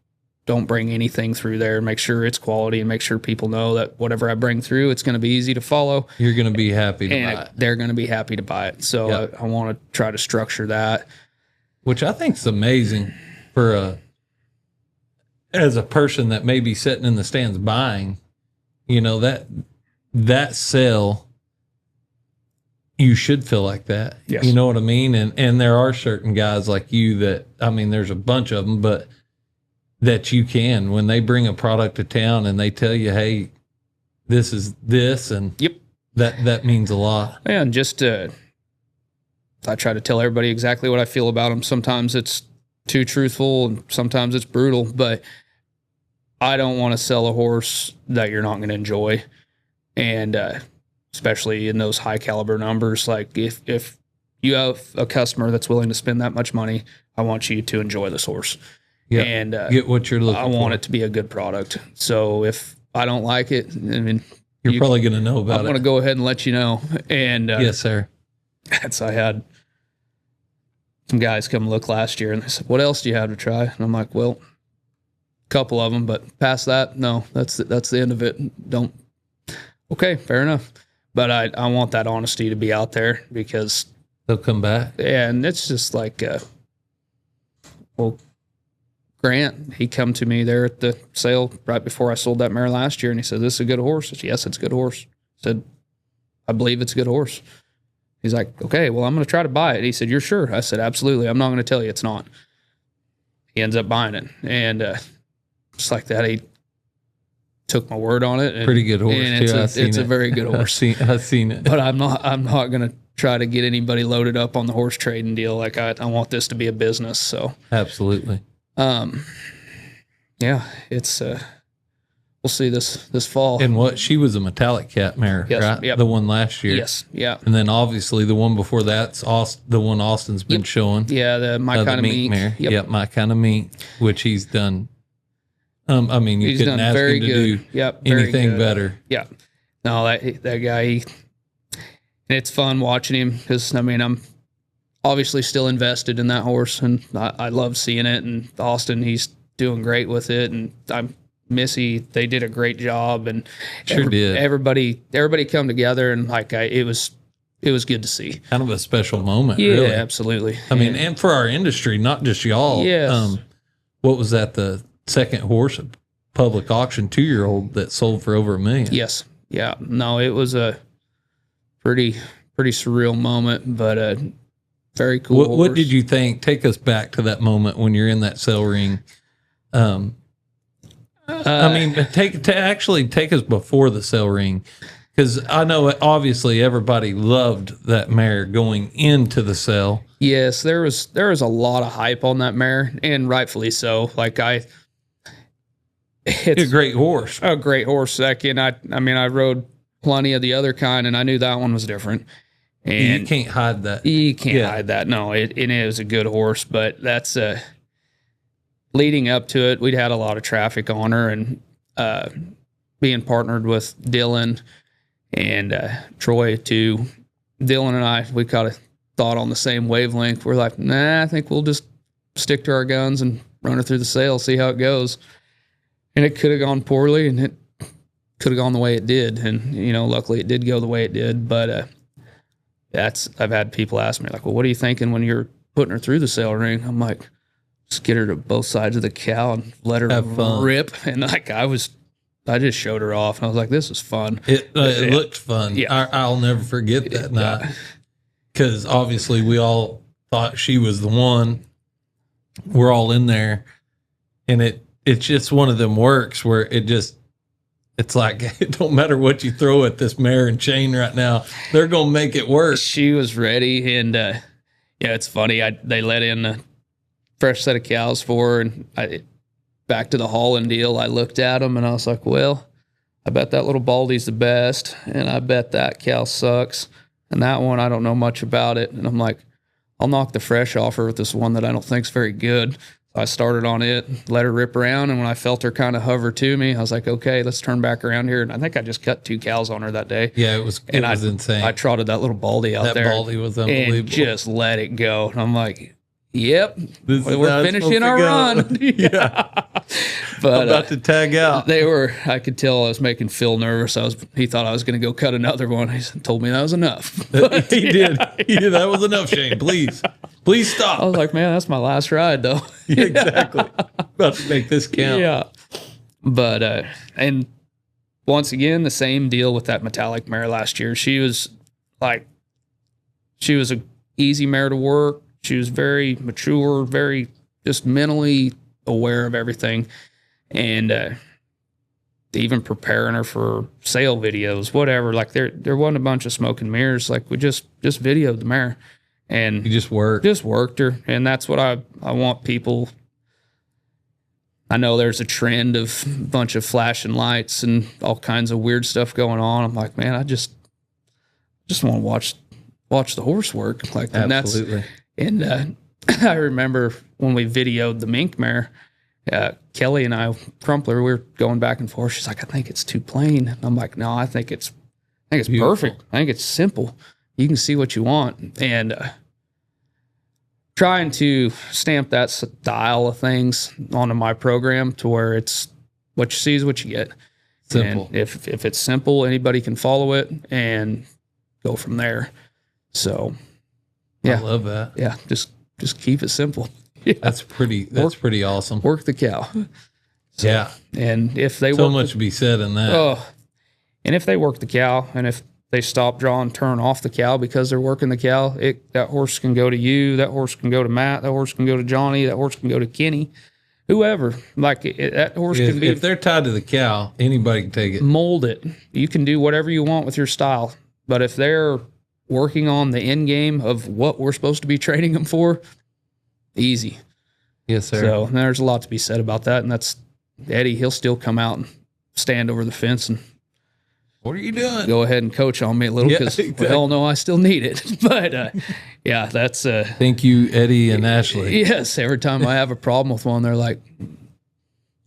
A: bring anything through there. Make sure it's quality, and make sure people know that whatever I bring through, it's going to be easy to follow.
B: You're going to be happy to
A: And
B: buy it.
A: they're going to be happy to buy it. So
B: Yep.
A: I want to try to structure that.
B: Which I think is amazing for as a person that may be sitting in the stands buying, that sale, you should feel like that.
A: Yes.
B: You know what I mean? And there are certain guys like you that, I mean, there's a bunch of them, but that you can, when they bring a product to town and they tell you, hey, this is this, and
A: Yep.
B: that means a lot.
A: And just I try to tell everybody exactly what I feel about them. Sometimes it's too truthful, and sometimes it's brutal, but I don't want to sell a horse that you're not going to enjoy. And especially in those high caliber numbers, like if you have a customer that's willing to spend that much money, I want you to enjoy this horse.
B: Yeah.
A: And
B: Get what you're looking for.
A: I want it to be a good product. So if I don't like it, I mean,
B: You're probably going to know
A: I'm
B: about
A: going to
B: it.
A: go ahead and let you know. And
B: Yes, sir.
A: I had some guys come look last year, and they said, "What else do you have to try?" And I'm like, "Well, a couple of them, but past that, no. That's the end of it. Don't." Okay, fair enough. But I want that honesty to be out there, because
B: They'll come back.
A: and it's just like, well, Grant, he come to me there at the sale right before I sold that mare last year, and he said, "This is a good horse." I said, "Yes, it's a good horse." I said, "I believe it's a good horse." He's like, "Okay, well, I'm going to try to buy it." He said, "You're sure?" I said, "Absolutely. I'm not going to tell you it's not." He ends up buying it, and just like that, he took my word on it. And,
B: Pretty good horse,
A: and
B: too.
A: it's a very good horse.
B: I've seen it.
A: But I'm not going to try to get anybody loaded up on the horse trading deal. Like I want this to be a business. So
B: Absolutely.
A: yeah, it's we'll see this fall.
B: And what, she was a metallic cat mare,
A: Yes,
B: right?
A: yep.
B: The one last year.
A: Yes, yeah,
B: And then obviously the one before that's the one Austin's been showing.
A: yeah. The my
B: The
A: kind of
B: mink
A: meat.
B: mare.
A: Yep.
B: Yep, my kind of meat, which he's done. I mean, you
A: He's
B: couldn't
A: done
B: ask
A: very
B: him to
A: good.
B: do
A: Yep, very
B: anything
A: good.
B: better.
A: Yeah. No, that guy, and it's fun watching him, because I mean, I'm obviously still invested in that horse, and I love seeing it. And Austin, he's doing great with it, and Missy, they did a great job, and
B: Sure did.
A: Everybody come together, and like it was was good to see.
B: Kind of a special moment,
A: Yeah,
B: really.
A: absolutely.
B: I mean, and for our industry, not just y'all.
A: Yes.
B: What was that? The second horse at public auction, 2-year-old that sold for over $1 million.
A: Yes. Yeah. No, it was a pretty surreal moment, but very cool.
B: What did you think? Take us back to that moment when you're in that sale ring. I mean, take us before the sale ring, because I know obviously everybody loved that mare going into the sale.
A: Yes, there was a lot of hype on that mare, and rightfully so. Like it's
B: a great horse.
A: A great horse. Second, I mean, I rode plenty of the other kind, and I knew that one was different. And
B: you can't hide that.
A: You can't hide that. No, it is a good horse, but that's leading up to it, we'd had a lot of traffic on her, and being partnered with Dylan and Troy too. Dylan and I, we kind of thought on the same wavelength. We're like, nah, I think we'll just stick to our guns and run her through the sale, see how it goes. And it could have gone poorly, and it could have gone the way it did. And, luckily it did go the way it did. But I've had people ask me, like, well, what are you thinking when you're putting her through the sale ring? I'm like, just get her to both sides of the cow and let her rip. And like, I just showed her off, and I was like, this is fun.
B: It looked fun.
A: Yeah.
B: I'll never forget that night, because obviously we all thought she was the one. We're all in there, and it's just one of them works where it's like, it don't matter what you throw at this mare and chain right now, they're going to make it work.
A: She was ready. And, it's funny. They let in a fresh set of cows for her, and back to the hauling deal. I looked at them and I was like, well, I bet that little Baldy's the best. And I bet that cow sucks. And that one, I don't know much about it. And I'm like, I'll knock the fresh off her with this one that I don't think's very good. I started on it, let her rip around, and when I felt her kind of hover to me, I was like, okay, let's turn back around here. And I think I just cut 2 cows on her that day.
B: Yeah, it was insane.
A: I trotted that little Baldy out there.
B: That Baldy was unbelievable.
A: And just let it go. And I'm like, yep, we're finishing our run.
B: Yeah.
A: But
B: I'm about to tag out.
A: I could tell I was making Phil nervous. He thought I was going to go cut another one. He told me that was enough. But,
B: he did. That was enough, Shane. Please stop.
A: I was like, man, that's my last ride though.
B: Yeah, exactly. About to make this count.
A: Yeah. But, and once again, the same deal with that metallic mare last year. She was a easy mare to work. She was very mature, very just mentally aware of everything. And even preparing her for sale videos, whatever. Like there wasn't a bunch of smoke and mirrors. Like we just videoed the mare. And
B: you just worked
A: her. And that's what I want people. I know there's a trend of a bunch of flashing lights and all kinds of weird stuff going on. I'm like, man, I just want to watch the horse work. Like,
B: absolutely.
A: And I remember when we videoed the mink mare, Kelly and I, Crumpler, we were going back and forth. She's like, I think it's too plain. And I'm like, no, I think it's perfect. I think it's simple. You can see what you want. And trying to stamp that style of things onto my program to where it's what you see is what you get. Simple. And if it's simple, anybody can follow it and go from there. So, yeah.
B: I love that.
A: Yeah, just keep it simple. Yeah.
B: That's pretty awesome.
A: Work the cow. So,
B: yeah.
A: And if they
B: so much to be said in that.
A: And if they work the cow, and if they stop, draw, and turn off the cow because they're working the cow, that horse can go to you, that horse can go to Matt, that horse can go to Johnny, that horse can go to Kenny, whoever. Like that horse can be.
B: If they're tied to the cow, anybody can take it.
A: Mold it. You can do whatever you want with your style. But if they're working on the end game of what we're supposed to be training them for, easy.
B: Yes, sir.
A: So there's a lot to be said about that. And that's Eddie. He'll still come out and stand over the fence and,
B: what are you doing?
A: Go ahead and coach on me a little because we all know I still need it. But yeah, that's.
B: Thank you, Eddie and Ashley.
A: Yes, every time I have a problem with one, they're like,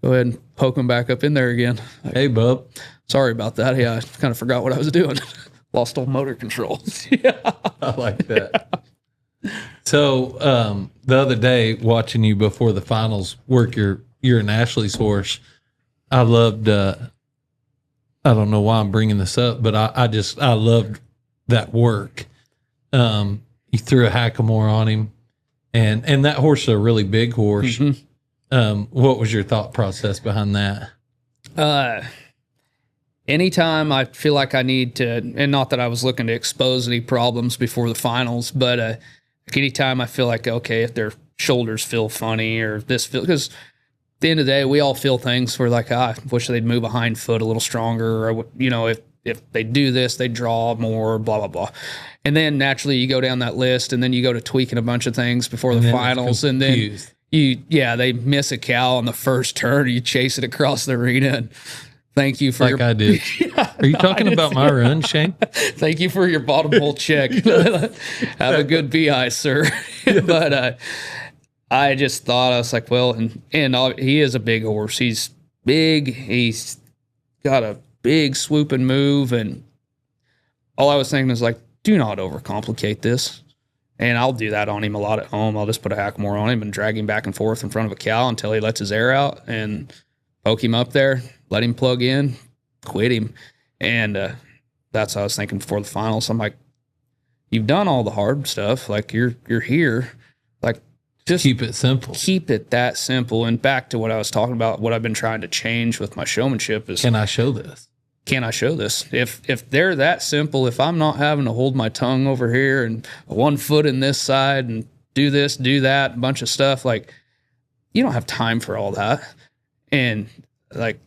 A: go ahead and poke them back up in there again. Like,
B: hey, bub.
A: Sorry about that. Yeah, I kind of forgot what I was doing. Lost all motor control. Yeah.
B: I like that. So the other day, watching you before the finals work your and Ashley's horse, I loved. I don't know why I'm bringing this up, but I loved that work. You threw a hackamore on him, and that horse is a really big horse. What was your thought process behind that?
A: Anytime I feel like I need to, and not that I was looking to expose any problems before the finals, but anytime I feel like, okay, if their shoulders feel funny or this feel, because at the end of the day, we all feel things where like, I wish they'd move a hind foot a little stronger, or, if they do this, they draw more, blah, blah, blah. And then naturally you go down that list, and then you go to tweaking a bunch of things before the finals, and then they miss a cow on the first turn, you chase it across the arena, and thank you for
B: I did. Are you talking about my run, Shane?
A: Thank you for your bottom hole check. Have a good BI, sir. But I just thought, I was like, well, and he is a big horse. He's big. He's got a big swooping move. And all I was thinking is like, do not overcomplicate this. And I'll do that on him a lot at home. I'll just put a hackamore on him and drag him back and forth in front of a cow until he lets his air out and poke him up there, let him plug in, quit him. And that's what I was thinking before the finals. I'm like, you've done all the hard stuff. Like you're here. Like just
B: keep it simple.
A: Keep it that simple. And back to what I was talking about, what I've been trying to change with my showmanship is,
B: can I show this?
A: Can I show this? If they're that simple, if I'm not having to hold my tongue over here and 1 foot in this side and do this, do that, a bunch of stuff, like you don't have time for all that. And like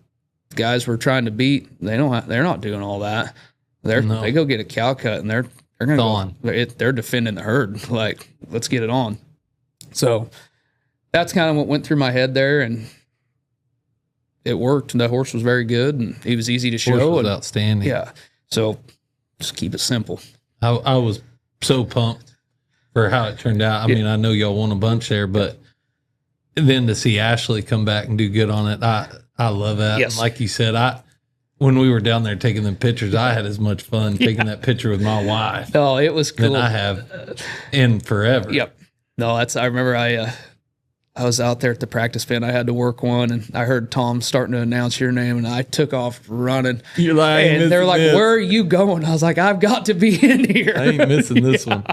A: guys we're trying to beat, they're not doing all that. They go get a cow cut and they're gonna they're defending the herd. Like, let's get it on. So that's kind of what went through my head there, and it worked. The horse was very good, and he was easy to show.
B: Horse was outstanding.
A: Yeah. So just keep it simple.
B: I was so pumped for how it turned out. I mean, I know y'all won a bunch there, but then to see Ashley come back and do good on it, I love that.
A: Yes.
B: And like you said, when we were down there taking them pictures, I had as much fun taking that picture with my wife.
A: Oh, it was cool.
B: Than I have in forever.
A: Yep. No, I remember I was out there at the practice pen. I had to work one, and I heard Tom starting to announce your name, and I took off running.
B: You're like,
A: and they're like, "Where are you going?" I was like, "I've got to be in here.
B: I ain't missing this one."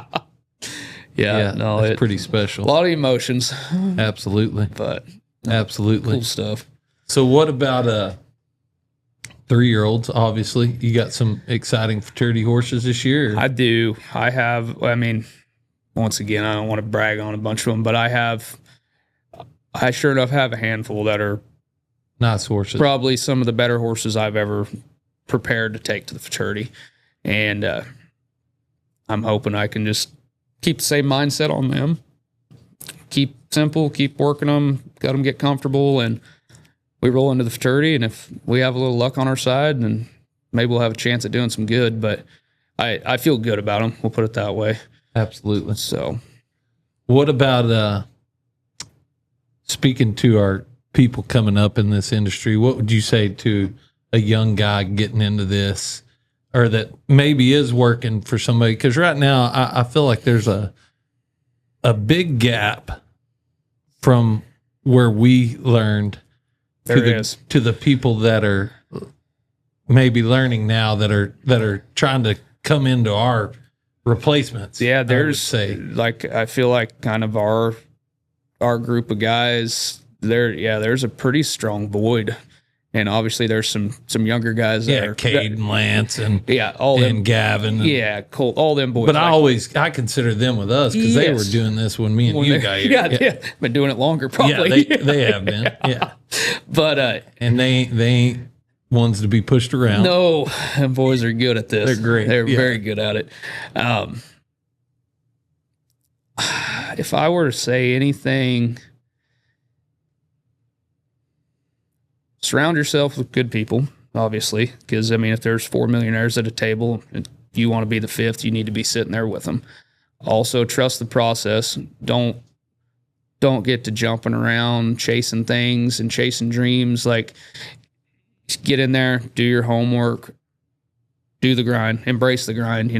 A: Yeah, no,
B: it's pretty special.
A: A lot of emotions.
B: Absolutely,
A: but
B: absolutely
A: cool stuff.
B: So, what about 3-year-olds? Obviously, you got some exciting fraternity horses this year.
A: I do. I have. I mean, once again, I don't want to brag on a bunch of them, but I sure enough have a handful that are
B: nice horses.
A: Probably some of the better horses I've ever prepared to take to the fraternity. And I'm hoping I can just keep the same mindset on them. Keep simple, keep working them, got them get comfortable, and we roll into the fraternity. And if we have a little luck on our side, then maybe we'll have a chance at doing some good. But I feel good about them. We'll put it that way.
B: Absolutely.
A: So
B: what about speaking to our people coming up in this industry, what would you say to a young guy getting into this, or that maybe is working for somebody? Because right now I feel like there's a big gap from where we learned to the people that are maybe learning now that are trying to come into our replacements.
A: Yeah, I feel like kind of our group of guys there's a pretty strong void, and obviously there's some younger guys
B: Cade and Lance and
A: all them,
B: and Gavin
A: Colt, all them boys.
B: But I consider them with us because they were doing this when me and you got here.
A: Been doing it longer probably.
B: They have been
A: but
B: and they ain't ones to be pushed around.
A: No, them boys are good at this.
B: They're great.
A: They're very good at it. If I were to say anything, surround yourself with good people, obviously, because, I mean, if there's 4 millionaires at a table and you want to be the fifth, you need to be sitting there with them. Also, trust the process. Don't get to jumping around, chasing things and chasing dreams. Like, just get in there, do your homework, do the grind, embrace the grind,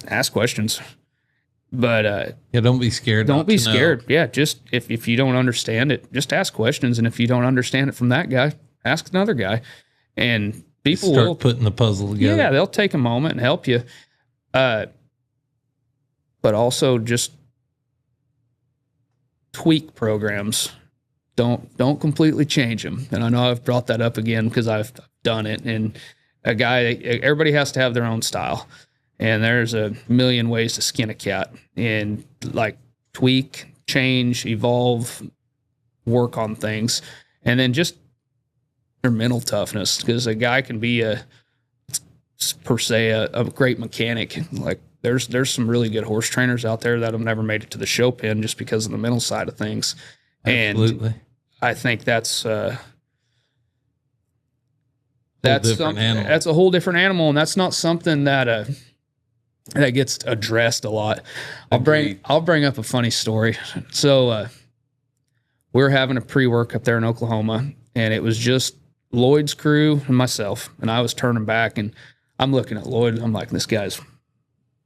A: ask questions. But
B: don't be scared.
A: Don't be scared. Yeah, just if you don't understand it, just ask questions. And if you don't understand it from that guy, ask another guy. And people
B: will putting the puzzle together.
A: Yeah, they'll take a moment and help you. but also just tweak programs. Don't completely change them. And I know I've brought that up again because I've done it. And everybody has to have their own style. And there's a million ways to skin a cat, and like tweak, change, evolve, work on things, and then just their mental toughness. Because a guy can be a great mechanic. Like there's some really good horse trainers out there that have never made it to the show pen just because of the mental side of things.
B: Absolutely.
A: And I think that's a whole different animal, and that's not something that gets addressed a lot. I'll bring up a funny story. So we were having a pre-work up there in Oklahoma, and it was just Lloyd's crew and myself, and I was turning back, and I'm looking at Lloyd, and I'm like, this guy's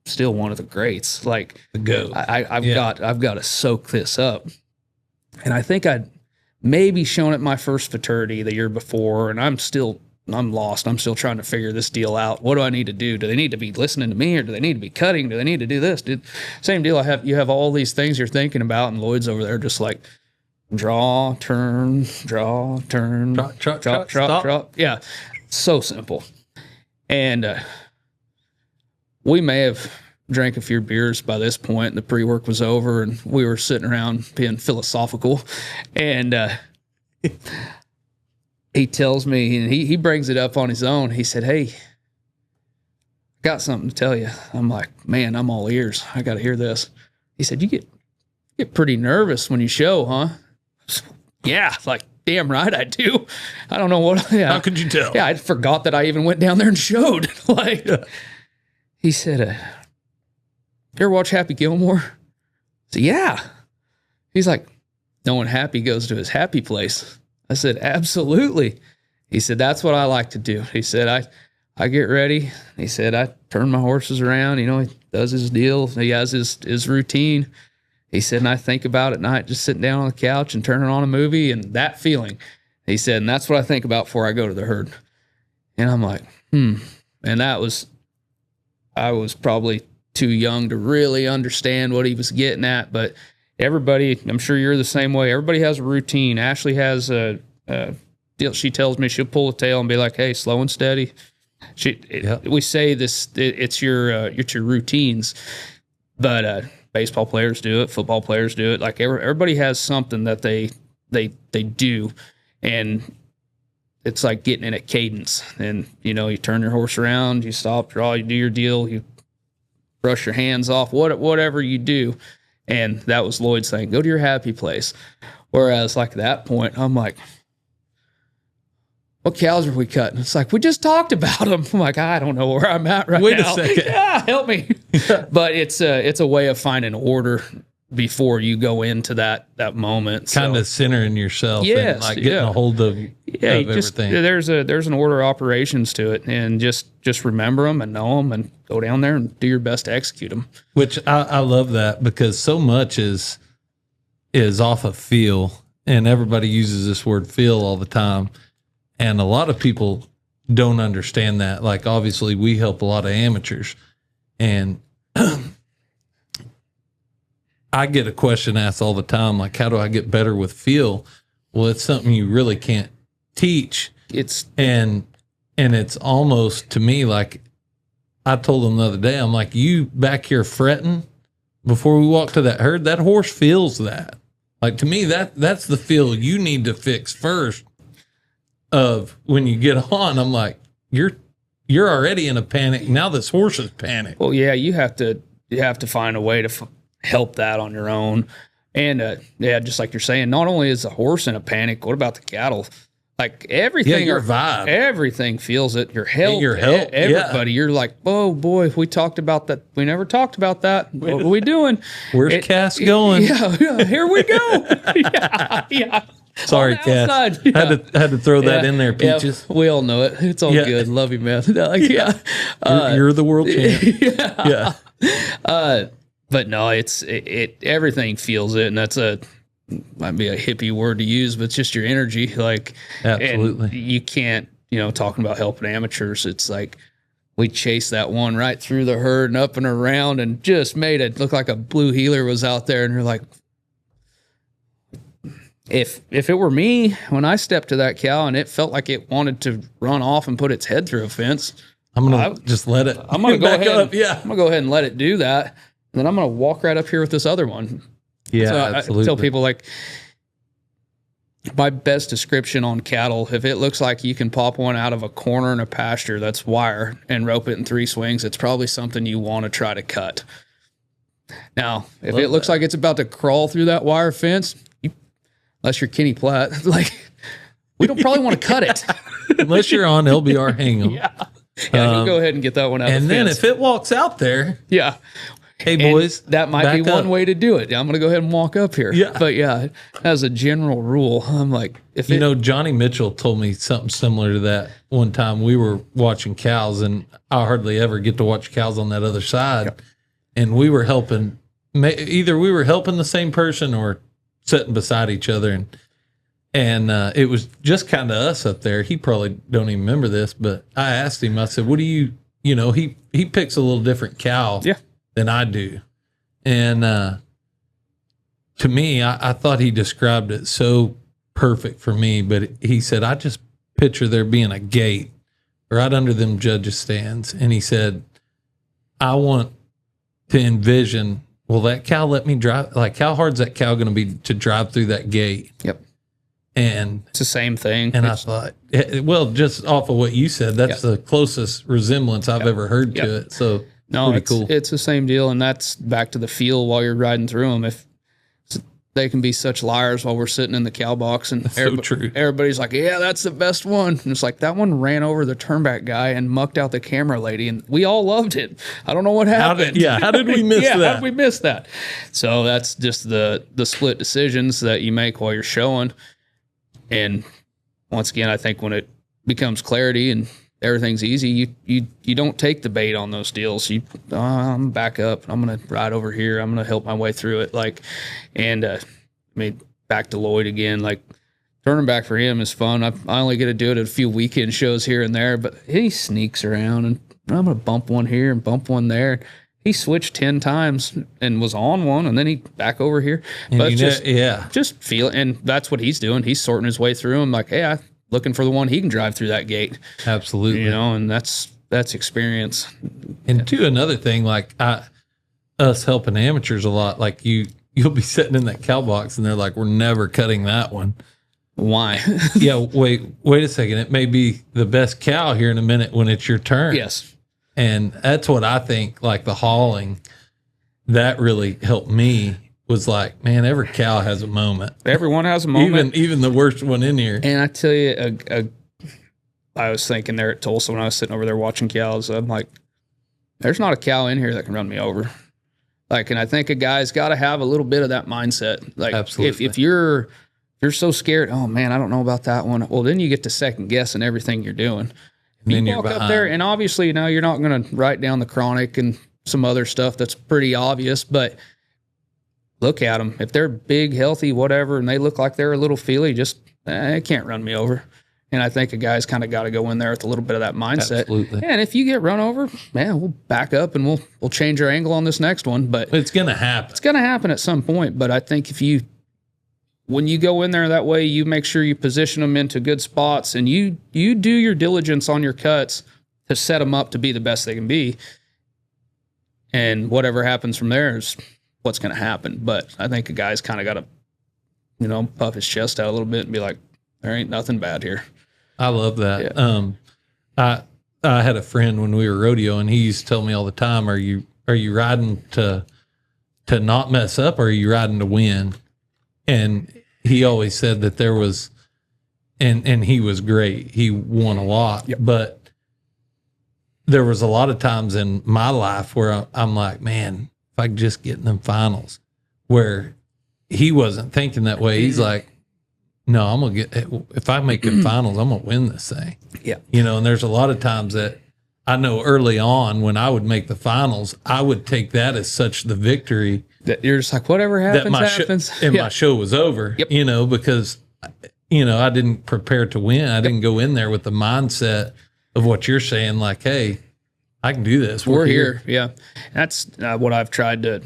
A: still one of the greats. Like,
B: The GOAT.
A: I've got to soak this up. And I think I'd maybe shown it my first futurity the year before, and I'm lost. I'm still trying to figure this deal out. What do I need to do? Do they need to be listening to me, or do they need to be cutting? Do they need to do this? Same deal. You have all these things you're thinking about, and Lloyd's over there just like draw, turn, drop. Yeah, so simple. And we may have drank a few beers by this point, and the pre-work was over, and we were sitting around being philosophical. And he tells me, and he brings it up on his own. He said, "Hey, got something to tell you." I'm like, "Man, I'm all ears. I got to hear this." He said, "You get pretty nervous when you show, huh?" Yeah, like, damn right I do. I don't know what. Yeah.
B: How could you tell?
A: Yeah, I forgot that I even went down there and showed. Like, he said, "You ever watch Happy Gilmore?" I said, "Yeah." He's like, "No one happy goes to his happy place." I said, "Absolutely." He said, "That's what I like to do." He said, I get ready. He said, "I turn my horses around. You know, he does his deal. He has his routine." He said, "And I think about it at night, just sitting down on the couch and turning on a movie, and that feeling." He said, "And that's what I think about before I go to the herd." And I'm like, And I was probably too young to really understand what he was getting at, but everybody, I'm sure you're the same way. Everybody has a routine. Ashley has a deal. She tells me she'll pull a tail and be like, "Hey, slow and steady." We say this, it's your routines, but baseball players do it. Football players do it. Like everybody has something that they do, and it's like getting in a cadence. And you turn your horse around, you stop, draw, you do your deal, you brush your hands off, whatever you do. And that was Lloyd's thing. Go to your happy place. Whereas, like, at that point, I'm like, "What cows are we cutting?" It's like, "We just talked about them." I'm like, "I don't know where I'm at right now.
B: Wait a second.
A: Yeah, help me." But it's a way of finding order before you go into that moment.
B: Kind of centering yourself,
A: Yes,
B: and like getting a hold of everything.
A: There's an order of operations to it, and just remember them and know them, and go down there and do your best to execute them.
B: Which I love that, because so much is off of feel, and everybody uses this word feel all the time. And a lot of people don't understand that. Like, obviously we help a lot of amateurs, and I get a question asked all the time, like, how do I get better with feel? Well, it's something you really can't teach. And it's almost, to me, like, I told them the other day, I'm like, you back here fretting before we walk to that herd, that horse feels that. Like, to me, that's the feel you need to fix first. Of when you get on, I'm like, you're already in a panic. Now this horse is panicked.
A: Well, yeah, you have to find a way to help that on your own. And just like you're saying, not only is the horse in a panic, what about the cattle? Like, everything,
B: your vibe,
A: everything feels it. Your health,
B: Yeah.
A: everybody. You're like, "Oh boy, we talked about that. We never talked about that. What are we doing?
B: Where's Cass going?"
A: Yeah, here we go. Yeah.
B: Sorry, Cass.
A: Yeah.
B: Had to throw that in there, Peaches.
A: Yeah, we all know it. It's all good. Love you, man. Like,
B: You're the world champ.
A: Yeah. But no, it everything feels it, and that's might be a hippie word to use, but it's just your energy. Like,
B: absolutely.
A: And you can't, talking about helping amateurs, it's like, we chased that one right through the herd and up and around and just made it look like a blue heeler was out there. And you're like, if it were me, when I stepped to that cow and it felt like it wanted to run off and put its head through a fence,
B: I'm going to just let it.
A: I'm going to go ahead. I'm
B: going
A: to go ahead and let it do that. And then I'm going to walk right up here with this other one.
B: Yeah,
A: so
B: absolutely.
A: I tell people, like, my best description on cattle, if it looks like you can pop one out of a corner in a pasture that's wire and rope it in 3 swings, it's probably something you want to try to cut. Now, if it looks like it's about to crawl through that wire fence, unless you're Kenny Platt, like, we don't probably want to cut it.
B: Unless you're on LBR hang 'em.
A: Yeah, you go ahead and get that one out
B: and
A: of the
B: then
A: fence.
B: if it walks out there,
A: yeah.
B: hey, boys,
A: and that might be one way to do it. I'm going to go ahead and walk up here.
B: Yeah.
A: But yeah, as a general rule, I'm like, if
B: you know, Johnny Mitchell told me something similar to that one time. We were watching cows, and I hardly ever get to watch cows on that other side. Yep. And we were helping, either we were helping the same person or sitting beside each other. And it was just kind of us up there. He probably don't even remember this, but I asked him, I said, what do you know, he picks a little different cow.
A: Yeah.
B: Than I do. And to me, I thought he described it so perfect for me, but he said, I just picture there being a gate right under them judges' stands. And he said, I want to envision, will that cow let me drive? Like, how hard's that cow going to be to drive through that gate?
A: Yep.
B: And
A: it's the same thing.
B: And I thought, well, just off of what you said, that's the closest resemblance I've ever heard to it. So
A: no, it's the same deal, and that's back to the feel while you're riding through them. If they can be such liars while we're sitting in the cow box, and everybody's like, "Yeah, that's the best one." And it's like that one ran over the turnback guy and mucked out the camera lady, and we all loved it. I don't know what happened.
B: How did we miss that?
A: How did we miss that? So that's just the split decisions that you make while you're showing. And once again, I think when it becomes clarity and everything's easy, you don't take the bait on those deals. I'm back up. I'm gonna ride over here. I'm gonna help my way through it. I mean, back to Lloyd again. Like, turning back for him is fun. I only get to do it at a few weekend shows here and there, but he sneaks around, and I'm gonna bump one here and bump one there. He switched 10 times and was on one, and then he back over here. But just feel it, and that's what he's doing. He's sorting his way through them. Like, hey, looking for the one he can drive through that gate.
B: Absolutely.
A: And that's experience.
B: And another thing, like us helping amateurs a lot, like you'll be sitting in that cow box and they're like, we're never cutting that one.
A: Why?
B: Yeah, wait a second. It may be the best cow here in a minute when it's your turn.
A: Yes. And
B: that's what I think, like the hauling, that really helped me. Was like, man, every cow has a moment.
A: Everyone has a moment.
B: Even the worst one in here.
A: And I tell you, I was thinking there at Tulsa when I was sitting over there watching cows, I'm like, there's not a cow in here that can run me over. Like, and I think a guy's got to have a little bit of that mindset. Like, absolutely. If you're so scared, oh man, I don't know about that one. Well, then you get to second guessing everything you're doing. And then you walk up there, and obviously, you're not going to write down the chronic and some other stuff that's pretty obvious, but look at them. If they're big, healthy, whatever, and they look like they're a little feely, just it can't run me over. And I think a guy's kind of got to go in there with a little bit of that mindset.
B: Absolutely.
A: And if you get run over, man, we'll back up and we'll change our angle on this next one. But
B: it's going to happen.
A: It's going to happen at some point. But I think when you go in there that way, you make sure you position them into good spots, and you do your diligence on your cuts to set them up to be the best they can be. And whatever happens from there is what's going to happen. But I think a guy's kind of got to, puff his chest out a little bit and be like, there ain't nothing bad here.
B: I love that. Yeah. I had a friend when we were rodeoing. He used to tell me all the time, are you riding to not mess up, or are you riding to win? And he always said that there was, and he was great. He won a lot, yep. But there was a lot of times in my life where I'm like, man, if I could just get in them finals, where he wasn't thinking that way. He's like, no, I'm going to get, if I make the finals, I'm going to win this thing.
A: Yeah.
B: And there's a lot of times that I know early on when I would make the finals, I would take that as such the victory.
A: That you're just like, whatever happens, happens.
B: My show was over,
A: yep.
B: Because, I didn't prepare to win. I didn't go in there with the mindset of what you're saying, like, hey, I can do this.
A: We're here. Yeah. That's what I've tried to,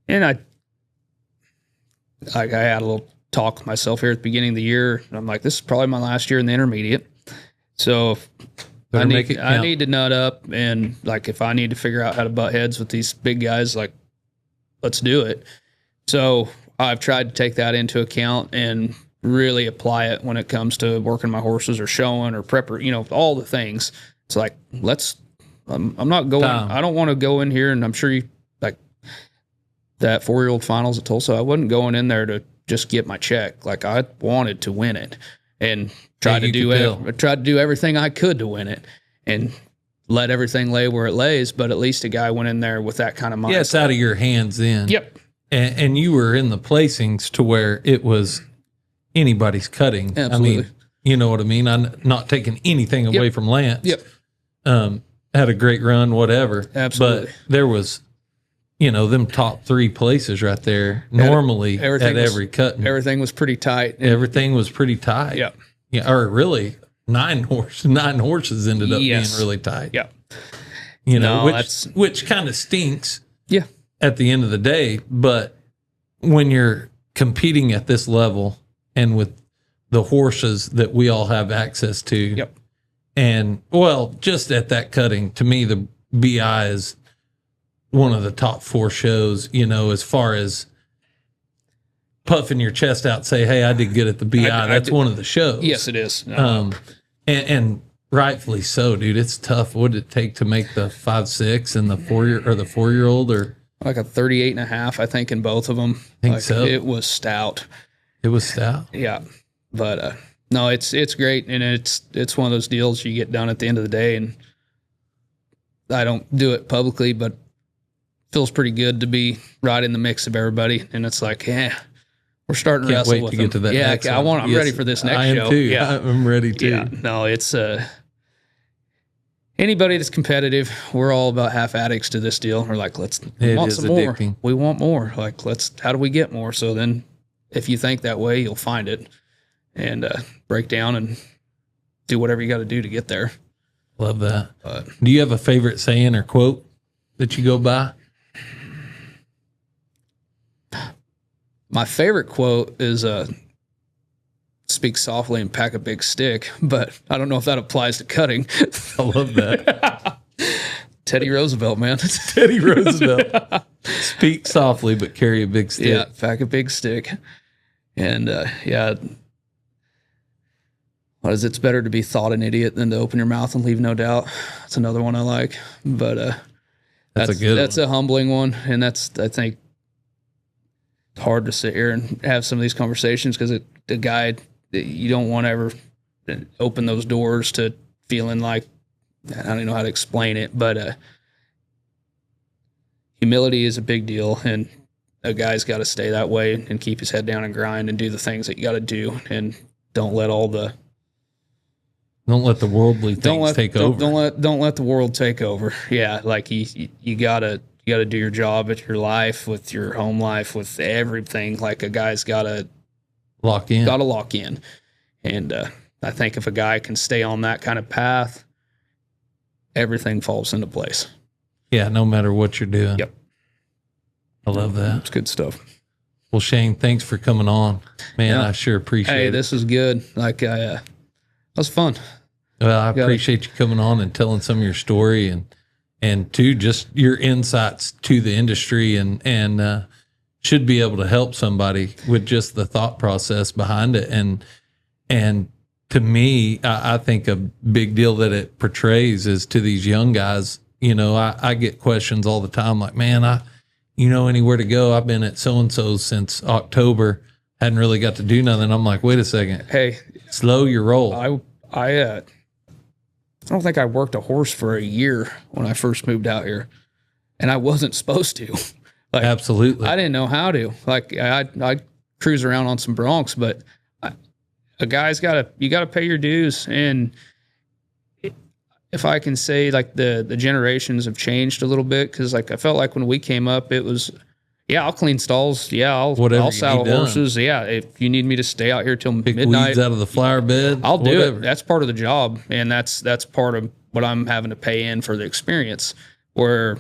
A: and I had a little talk with myself here at the beginning of the year. I'm like, this is probably my last year in the intermediate. So I need to nut up, and like, if I need to figure out how to butt heads with these big guys, like, let's do it. So I've tried to take that into account and really apply it when it comes to working my horses or showing or prepper, all the things. It's like, I'm not going, I don't want to go in here, and I'm sure you, like that 4-year-old finals at Tulsa, I wasn't going in there to just get my check. Like, I wanted to win it and tried to do everything I could to win it and let everything lay where it lays. But at least a guy went in there with that kind of mindset.
B: Yeah, it's out of your hands then.
A: Yep.
B: And you were in the placings to where it was anybody's cutting.
A: Absolutely.
B: I mean, you know what I mean? I'm not taking anything away from Lance.
A: Yep.
B: Had a great run, whatever.
A: Absolutely.
B: But there was, them top 3 places right there normally at every cut.
A: Everything was pretty tight.
B: Everything was pretty tight.
A: Yeah.
B: Yeah. Or really 9 horses ended up being really tight.
A: Yeah.
B: Which kind of stinks.
A: Yeah.
B: At the end of the day. But when you're competing at this level and with the horses that we all have access to.
A: Yep.
B: And, well, just at that cutting, to me, the BI is one of the top 4 shows, as far as puffing your chest out, say, hey, I did good at the BI. That's one of the shows.
A: Yes, it is.
B: And rightfully so, dude. It's tough. What did it take to make the 5-6 and the 4-year-old or
A: like a 38.5, I think, in both of them.
B: I think so.
A: It was stout.
B: It was stout.
A: Yeah. But, no, it's great, and it's one of those deals you get done at the end of the day, and I don't do it publicly, but it feels pretty good to be right in the mix of everybody, and it's like, we're starting to wrestle with them.
B: Get to that
A: I'm ready for this next show.
B: I am too. Yeah. I'm ready too.
A: Yeah. No, it's anybody that's competitive, we're all about half addicts to this deal. We're like, we want some addicting. More. We want more. Like, how do we get more? So then if you think that way, you'll find it. And break down and do whatever you got to do to get there.
B: Love that. Do you have a favorite saying or quote that you go by?
A: My favorite quote is speak softly and pack a big stick, but I don't know if that applies to cutting.
B: I love that.
A: Teddy Roosevelt, man.
B: Teddy Roosevelt. Speak softly, but carry a big stick.
A: Yeah, pack a big stick. And what is it? It's better to be thought an idiot than to open your mouth and leave no doubt. That's another one I like. But that's a humbling one. And that's, I think, hard to sit here and have some of these conversations because the guy, you don't want to ever open those doors to feeling like, I don't even know how to explain it, but humility is a big deal. And a guy's got to stay that way and keep his head down and grind and do the things that you got to do. And don't let the worldly things take over. Don't let the world take over. Yeah, like you gotta do your job at your life, with your home life, with everything. Like, a guy's gotta lock in. And I think if a guy can stay on that kind of path, everything falls into place.
B: Yeah, no matter what you're doing.
A: Yep.
B: I love that.
A: It's good stuff.
B: Well, Shane, thanks for coming on. Man, I sure appreciate it.
A: Hey, this was good. Like, that was fun.
B: Well, I appreciate you coming on and telling some of your story and too, just your insights to the industry and should be able to help somebody with just the thought process behind it. And to me, I think a big deal that it portrays is to these young guys. I get questions all the time like, man, anywhere to go? I've been at so-and-so since October. Hadn't really got to do nothing. I'm like, wait a second.
A: Hey,
B: slow your roll.
A: I don't think I worked a horse for a year when I first moved out here, and I wasn't supposed to. Like,
B: absolutely.
A: I didn't know how to. Like, I cruise around on some broncs, but a guy's you got to pay your dues. And if I can say, like, the generations have changed a little bit, because, like, I felt like when we came up, it was, I'll clean stalls. I'll saddle horses. Yeah, if you need me to stay out here till midnight,
B: weeds out of the flower bed,
A: I'll do it. That's part of the job, and that's part of what I'm having to pay in for the experience. Where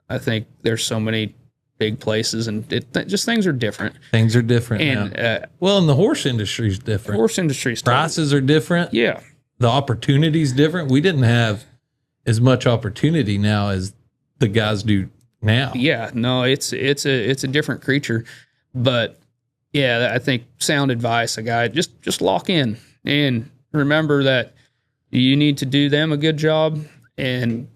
A: I think there's so many big places, and just things are different.
B: Things are different
A: And
B: now. Well, and the horse industry is different.
A: horse industry's
B: Prices are different.
A: Yeah.
B: The opportunity's different. We didn't have as much opportunity now as the guys do now.
A: Yeah, no, it's a different creature, but yeah, I think sound advice, a guy just lock in and remember that you need to do them a good job, and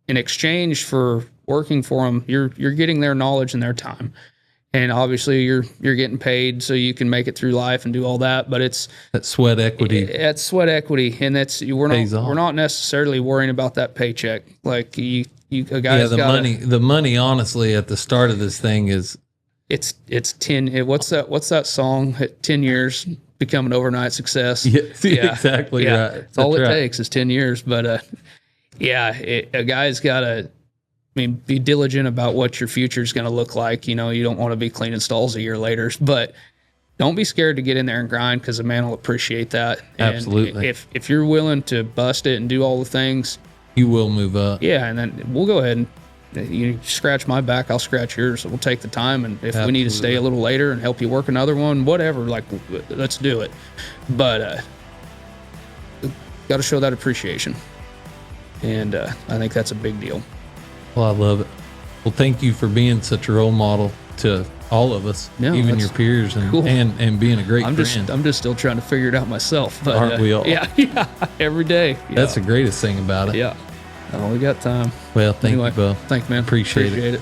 A: in exchange for working for them, you're getting their knowledge and their time, and obviously you're getting paid so you can make it through life and do all that. But it's
B: that sweat equity.
A: It's sweat equity, and we're not necessarily worrying about that paycheck. Like a guy's
B: the money. Honestly, at the start of this thing is
A: it's 10. What's that song? 10 years, become an overnight success.
B: Yeah, exactly right.
A: It's all it takes is 10 years. But a guy's got to. I mean, be diligent about what your future is going to look like. You don't want to be cleaning stalls a year later, but don't be scared to get in there and grind, because the man will appreciate that.
B: Absolutely.
A: And if you're willing to bust it and do all the things,
B: you will move up.
A: Yeah, and then we'll go ahead and you scratch my back, I'll scratch yours. We'll take the time, and if we need to stay a little later and help you work another one, whatever, like, let's do it. But got to show that appreciation, and I think that's a big deal.
B: Well, I love it. Well, thank you for being such a role model to all of us, even your peers, and
A: cool.
B: and being a great friend.
A: I'm just still trying to figure it out myself. But,
B: aren't we all?
A: Yeah, every day.
B: That's the greatest thing about it.
A: Yeah. Oh, we got time.
B: Well, thank you, Bo.
A: Thanks, man.
B: Appreciate it.
A: it.